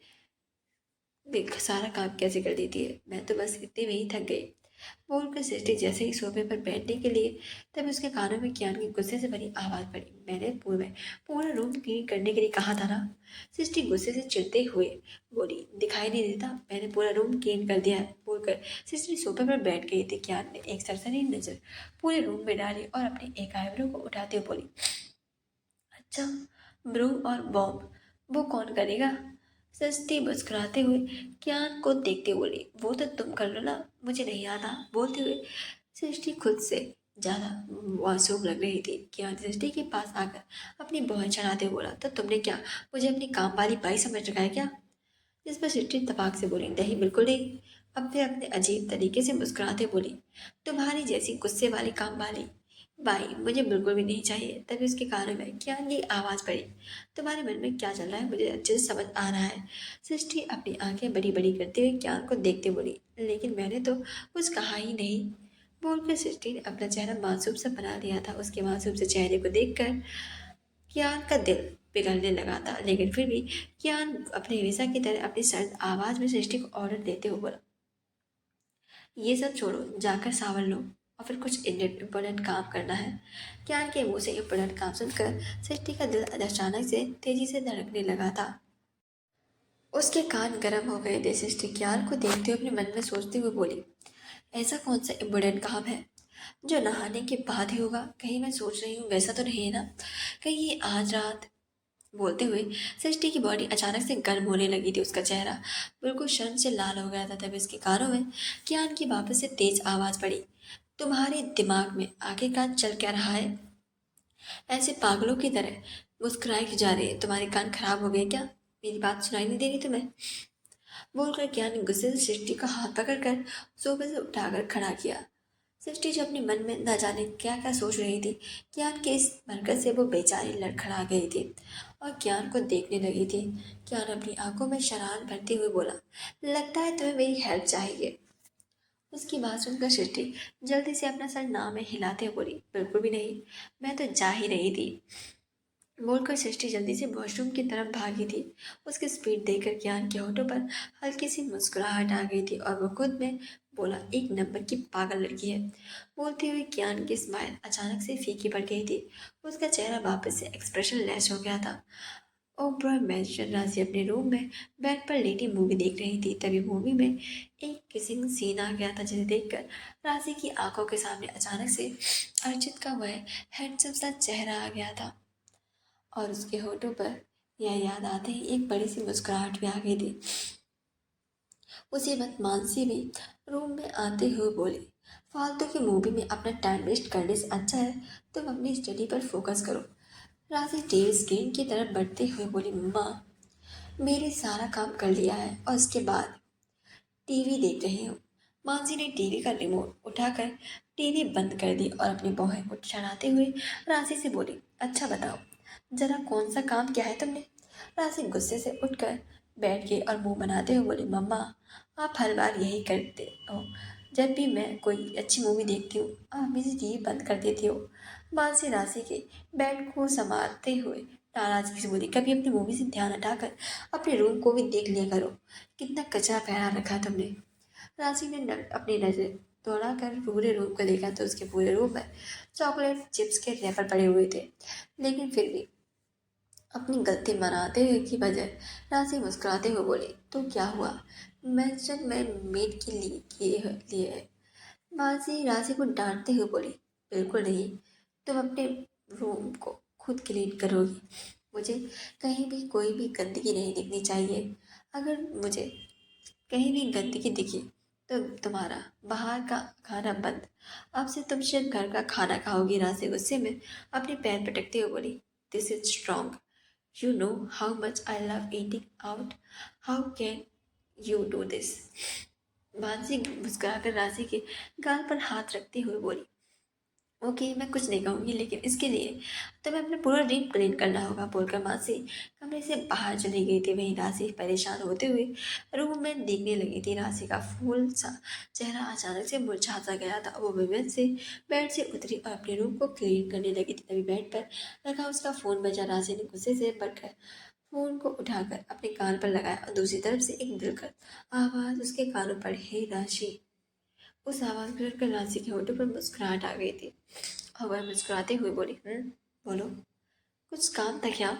देख सारा काम कैसे कर देती है, मैं तो बस इतने में ही थक गई, बोलकर सृष्टि जैसे ही सोफे पर बैठने के लिए तब उसके कानों में ज्ञान की गुस्से से भरी आवाज पड़ी, मैंने पूरा रूम क्लीन करने के लिए कहा था ना। सृष्टि गुस्से से चिढ़ते हुए बोली, दिखाई नहीं देता, मैंने पूरा रूम क्लीन कर दिया है, बोलकर सृष्टि सोफे पर बैठ गई थी। ज्ञान ने एक सरसरी नजर पूरे रूम में डाली और अपनी एक आईब्रो को उठाते हुए बोली, अच्छा, ब्रू और बॉब वो कौन करेगा। सस्ती मुस्कुराते हुए ज्ञान को देखते बोली, वो तो तुम कर लो ना, मुझे नहीं आता। बोलते हुए सृष्टि खुद से ज्यादा मासूम लग रही थी। ज्ञान सृष्टि के पास आकर अपनी बहन चढ़ाते बोला, तो तुमने क्या मुझे अपनी काम वाली बाई समझ रखा है क्या। जिस पर सृष्टि तपाक से बोली, नहीं बिल्कुल नहीं। अब फिर अपने अजीब तरीके से मुस्कुराते बोली, तुम्हारी जैसी गुस्से वाली काम वाली भाई मुझे बिल्कुल भी नहीं चाहिए। तभी उसके कानों में ज्ञान की आवाज पड़ी, तुम्हारे मन में क्या चल रहा है मुझे अच्छे से समझ आ रहा है। सृष्टि अपनी आंखें बड़ी बड़ी करते हुए ज्ञान को देखते बोली, लेकिन मैंने तो कुछ कहा ही नहीं। बोलकर सृष्टि ने अपना चेहरा मासूम सा बना लिया था। उसके मासूम से चेहरे को देखकर ज्ञान का दिल पिघलने लगा था, लेकिन फिर भी ज्ञान अपने हमेशा की तरह अपनी सर्द आवाज में सृष्टि को ऑर्डर देते हुए बोला, ये सब छोड़ो, जाकर सावर लो और फिर कुछ इम्पोर्टेंट काम करना है। ज्ञान के मुंह से इम्पोर्टेंट काम सुनकर सृष्टि का दिल अचानक से तेजी से धड़कने लगा था। उसके कान गर्म हो गए थे। सृष्टि ज्ञान को देखते हुए अपने मन में सोचते हुए बोली, ऐसा कौन सा इम्पोर्टेंट काम है जो नहाने के बाद ही होगा। कहीं मैं सोच रही हूँ वैसा तो नहीं है ना, कहीं ये आज रात। बोलते हुए सृष्टि की बॉडी अचानक से गर्म होने लगी थी। उसका चेहरा बिल्कुल शर्म से लाल हो गया था। तभी उसके कानों में ज्ञान की वापस से तेज आवाज पड़ी, तुम्हारे दिमाग में आखिरकार चल क्या रहा है। ऐसे पागलों की तरह मुस्कुराए क्यों जा रहे हैं, तुम्हारे कान खराब हो गए क्या, मेरी बात सुनाई नहीं दे रही तुम्हें। बोलकर ज्ञान ने गुस्से से सृष्टि का हाथ पकड़कर सोफे से उठाकर खड़ा किया। सृष्टि जो अपने मन में न जाने क्या क्या सोच रही थी, ज्ञान के इस हरकत से वो बेचारी लड़खड़ा गई थी और ज्ञान को देखने लगी थी। ज्ञान अपनी आंखों में शरारत भरते हुए बोला, लगता है तुम्हें मेरी हेल्प चाहिए। उसकी बात सुनकर सृष्टि जल्दी से अपना सर ना में हिलाते हुए बोली, बिल्कुल भी नहीं, मैं तो जा ही रही थी। बोलकर सृष्टि जल्दी से वॉशरूम की तरफ भागी थी। उसकी स्पीड देखकर ज्ञान के होठों पर हल्की सी मुस्कुराहट आ गई थी और वो खुद में बोला, एक नंबर की पागल लड़की है। बोलते हुए ज्ञान की स्माइल अचानक से फीकी पड़ गई थी। उसका चेहरा वापस से एक्सप्रेशन लेस हो गया था। ओबरा मैंशन राशि अपने रूम में बेड पर लेटी मूवी देख रही थी। तभी मूवी में एक किसिंग सीन आ गया था, जिसे देखकर राशि की आंखों के सामने अचानक से अर्चित का वह हैंडसम सा चेहरा आ गया था और उसके होठों पर यह याद आते ही एक बड़ी सी मुस्कुराहट भी आ गई थी। उसी वक्त मानसी भी रूम में आते हुए बोली, फालतू की मूवी में अपना टाइम वेस्ट करने से अच्छा है तुम अपनी स्टडी पर फोकस करो। राशि टीवी स्क्रीन की तरफ बढ़ते हुए बोली, माँ मेरे सारा काम कर लिया है और उसके बाद टीवी देख रही हूँ। मानसी ने टीवी का रिमोट उठाकर टीवी बंद कर दी और अपनी भौहें उठा हुए राशि से बोली, अच्छा बताओ जरा कौन सा काम किया है तुमने। राशि गुस्से से उठकर बैठ गई और मुंह बनाते हुए बोली, मम्मा आप हर बार यही करते हो। जब भी मैं कोई अच्छी मूवी देखती हूँ आप मेरी टीवी बंद कर देती हो। मानसी राशि के बेड को संभालते हुए नाराजगी से बोली, कभी अपनी मूवी से ध्यान हटाकर अपने रूम को भी देख लिया करो। कितना कचरा फैला रखा है तुमने। राशि ने अपनी नजर दौड़ाकर पूरे रूम को देखा तो उसके पूरे रूम में चॉकलेट चिप्स के रैपर पड़े हुए थे। लेकिन फिर भी अपनी गलती मनाते हुए की बजाय राशि मुस्कुराते हुए बोली, तो क्या हुआ, मेंशन मैं मेड के लिए है। मासी राशि को डांटते हुए बोली, बिल्कुल नहीं, तुम अपने रूम को खुद क्लीन करोगी। मुझे कहीं भी कोई भी गंदगी नहीं दिखनी चाहिए। अगर मुझे कहीं भी गंदगी दिखी तो तुम्हारा बाहर का खाना बंद। अब से तुम सिर्फ घर का खाना खाओगी। राशि गुस्से में अपने पैर पटकते हुए बोली, this is strong. You know how much I love eating out, how can you do this. Mansi मुस्कुराकर राशि के गाल पर हाथ रखते हुए बोली, ओके मैं कुछ नहीं कहूँगी, लेकिन इसके लिए तुम्हें अपना पूरा डीप क्लीन करना होगा। बोलकर मासी कमरे से बाहर चली गई थी। वहीं राशि परेशान होते हुए रूम में देखने लगी थी। राशि का फूल सा चेहरा अचानक से मुरझा सा गया था। वो बेड से उतरी और अपने रूम को क्लीन करने लगी थी। तभी बेड पर रखा उसका फोन बजा। राशि ने गुस्से से बढ़कर फोन को उठाकर अपने कान पर लगाया और दूसरी तरफ से एक दिलकर आवाज उसके कानों पर, हे राशि। उस आवाज को सुनकर राशि के होठों पर मुस्कुराहट आ गई थी और वह मुस्कुराते हुए बोली, बोलो कुछ काम था क्या।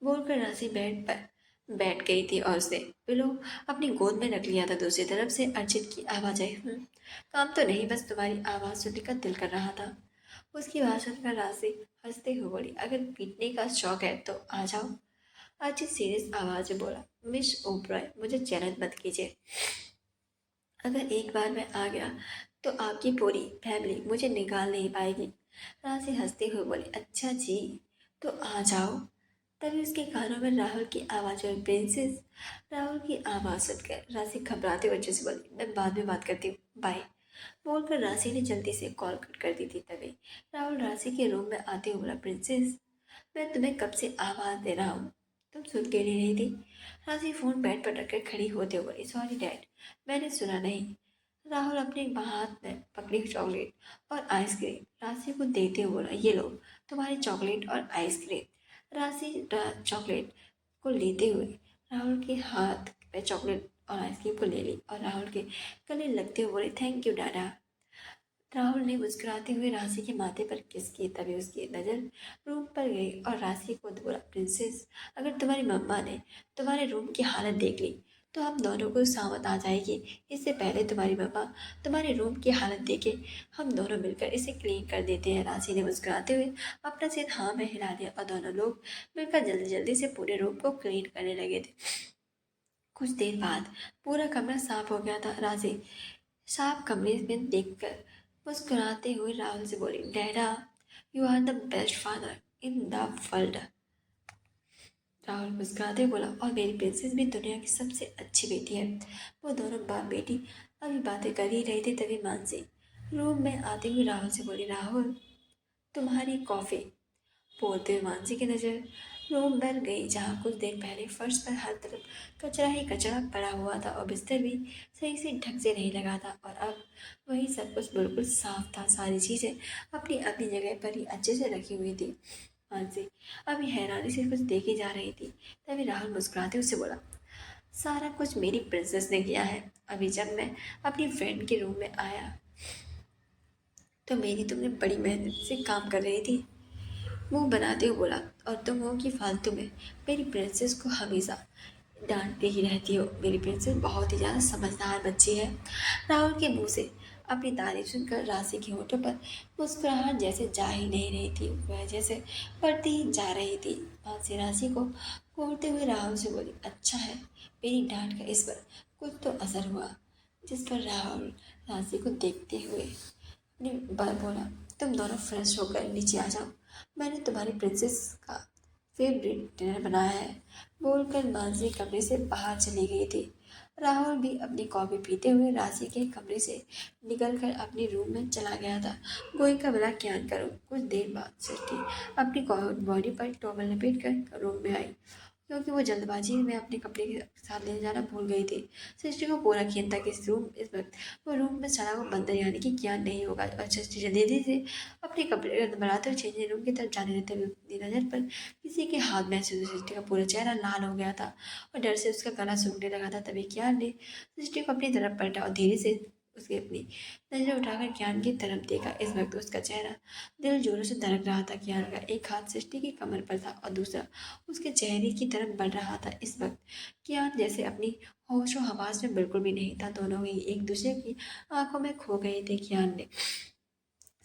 बोलकर राशि बेड पर बैठ गई थी और उसे पिलो अपनी गोद में रख लिया था। दूसरी तरफ से अर्चित की आवाज आई, काम तो नहीं, बस तुम्हारी आवाज सुनने का दिल कर रहा था। उसकी बात सुनकर राशि हंसते हुए बोली, अगर पीटने का शौक है तो आ जाओ। अर्चित सीरियस आवाज में बोला, मिस ओबरॉय मुझे चैलेंज मत कीजिए। अगर एक बार मैं आ गया तो आपकी पूरी फैमिली मुझे निकाल नहीं पाएगी। राशि हंसते हुए बोली, अच्छा जी तो आ जाओ। तभी उसके कानों में राहुल की आवाज़ और प्रिंसेस। राहुल की आवाज़ सुनकर राशि घबराते हुए से बोली, मैं बाद में बात करती हूँ, बाय। बोलकर राशि ने जल्दी से कॉल कट कर दी थी। तभी राहुल राशि के रूम में आते हुए बोला, प्रिंसेस मैं तुम्हें कब से आवाज़ दे रहा हूँ, तुम सुन के नहीं रही थी। राशि फोन बेड पर रखकर खड़ी होते हुए बोली, सॉरी डैड मैंने सुना नहीं। राहुल अपने हाथ में पकड़ी चॉकलेट और आइसक्रीम राशि को देते हुए बोला, ये लो तुम्हारी चॉकलेट और आइसक्रीम। राशि चॉकलेट को लेते हुए राहुल के हाथ में चॉकलेट और आइसक्रीम को ले ली और राहुल के गले लगते हुए बोले, थैंक यू डाडा। राहुल ने मुस्कुराते हुए राशि के माथे पर किस की। तभी उसकी नज़र रूम पर गई और राशि को बोला, प्रिंसेस अगर तुम्हारी मम्मा ने तुम्हारे रूम की हालत देख ली तो हम दोनों को सामत आ जाएगी। इससे पहले तुम्हारी मम्मा तुम्हारे रूम की हालत देखे हम दोनों मिलकर इसे क्लीन कर देते हैं। राशि ने मुस्कुराते हुए अपना सिर हाँ में हिला दिया और दोनों लोग मिलकर जल्दी जल्दी से पूरे रूम को क्लीन करने लगे थे। कुछ देर बाद पूरा कमरा साफ हो गया था। राशि साफ कमरे में देखकर मुस्कुराते हुए राहुल से बोली, dada you are the best father in the world. Rahul मुस्कुराते हुए बोला, और मेरी प्रिंसेस भी दुनिया की सबसे अच्छी बेटी है। वो दोनों बाप बेटी अभी बातें कर ही रहे थे। तभी मानसी रूम में आते हुए राहुल से बोली, राहुल तुम्हारी कॉफी। बोलते हुए मानसी की नज़र रूम पर गई जहाँ कुछ देर पहले फर्श पर हर तरफ कचरा ही कचरा पड़ा हुआ था और बिस्तर भी सही से ढंग से नहीं लगा था और अब वही सब कुछ बिल्कुल साफ था। सारी चीज़ें अपनी अपनी जगह पर ही अच्छे से रखी हुई थी। मानसी अभी हैरानी से कुछ देखे जा रही थी। तभी राहुल मुस्कुराते उससे बोला, सारा कुछ मेरी प्रिंसेस ने किया है। अभी जब मैं अपनी फ्रेंड के रूम में आया तो मेरी तुमने बड़ी मेहनत से काम कर रही थी, मुंह बनाते हुए बोला, और तुम हो कि फालतू में मेरी प्रिंसेस को हमेशा डांटते ही रहती हो। मेरी प्रिंसेस बहुत ही ज़्यादा समझदार बच्ची है। राहुल के मुंह से अपनी तारीफ सुनकर राशि के होठों पर मुस्कुराहट जैसे जा ही नहीं रही थी, वह जैसे बढ़ती ही जा रही थी। मानसी राशि को घूरते हुए राहुल से बोली, अच्छा है मेरी डांट का इस पर कुछ तो असर हुआ। जिस पर राहुल राशि को देखते हुए ने बोला, तुम दोनों फ्रेश होकर नीचे आ जाओ, मैंने तुम्हारी प्रिंसेस का फेवरेट डिनर बनाया है। बोलकर मानसी कमरे से बाहर चली गई थी। राहुल भी अपनी कॉफी पीते हुए राशि के कमरे से निकलकर अपने रूम में चला गया था। गोई का भला क्या करूं। कुछ देर बाद सृष्टि अपनी बॉडी पर टॉवल लपेट कर रूम में आई, क्योंकि वो जल्दबाजी में अपने कपड़े के साथ ले जाना भूल गई थी। सृष्टि को पूरा यकीन था कि इस वक्त वो रूम में सड़ा हुआ बंदर यानी कि क्या नहीं होगा। और सृष्टि जल्दी से अपने कपड़े बनाते हुए चेंजिंग रूम की तरफ जाने देते हुए अपनी नजर पर किसी के हाथ में सृष्टि का पूरा चेहरा लाल हो गया था और डर से उसका गला सूखने लगा था। तभी कियान ने सृष्टि को अपनी तरफ पलटा और धीरे से उसके अपनी नजर उठाकर कियान की तरफ देखा। इस वक्त उसका चेहरा दिल जोरों से धड़क रहा था। कियान का एक हाथ सृष्टि की कमर पर था और दूसरा उसके चेहरे की तरफ बढ़ रहा था। इस वक्त कियान जैसे अपनी होशो हवास में बिल्कुल भी नहीं था। दोनों ही एक दूसरे की आंखों में खो गए थे। कियान ने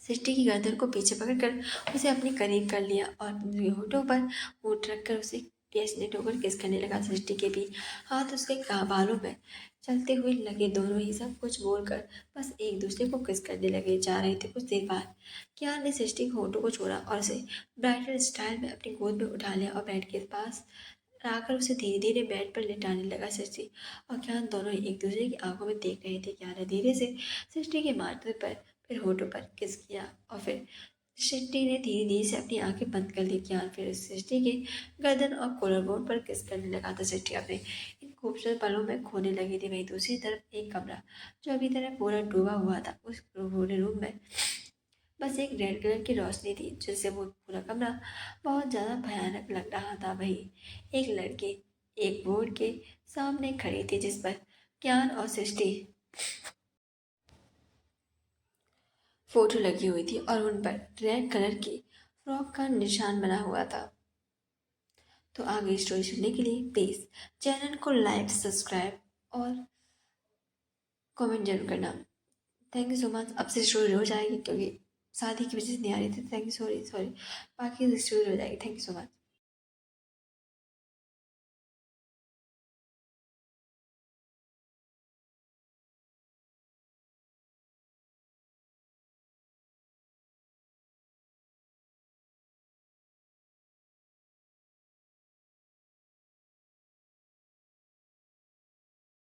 सृष्टि की गर्दन को पीछे पकड़कर उसे अपने करीब कर लिया और अपने होठों पर होठ रखकर उसे पैशनेट होकर किस करने लगा। सृष्टि के भी हाथ उसके बालों में चलते हुए लगे। दोनों ही सब कुछ बोलकर बस एक दूसरे को किस करने लगे जा रहे थे। कुछ देर बाद कियान ने सृष्टि के होठों को छोड़ा और उसे ब्राइडल स्टाइल में अपनी गोद में उठा लिया और बेड के पास आकर उसे धीरे धीरे बेड पर लेटाने लगा। सृष्टि और कियान दोनों ही एक दूसरे की आंखों में देख रहे थे। कियान ने धीरे से सृष्टि के माथे पर फिर होठों पर किस किया और फिर सृष्टि ने धीरे धीरे से अपनी आंखें बंद कर ली। कियान फिर सृष्टि के गर्दन और कॉलर बोन पर किस करने लगा था। सृष्टि अपने इन खूबसूरत पलों में खोने लगी थी। वहीं दूसरी तरफ एक कमरा जो अभी तरह पूरा डूबा हुआ था, उस पूरे रूम में बस एक रेड कलर की रोशनी थी जिससे वो पूरा कमरा बहुत ज़्यादा भयानक लग रहा था। वही एक लड़की एक बोर्ड के सामने खड़ी थी जिस पर ज्ञान और सृष्टि फोटो लगी हुई थी और उन पर रेड कलर की फ्रॉक का निशान बना हुआ था। तो आगे स्टोरी सुनने के लिए प्लीज़ चैनल को लाइक, सब्सक्राइब और कमेंट जरूर करना। Thank you so much. अब से स्टोरी हो जाएगी क्योंकि शादी की वजह से नहीं आ रही थी। थैंक यू, सॉरी सॉरी, बाकी स्टोरी हो जाएगी। Thank you so much.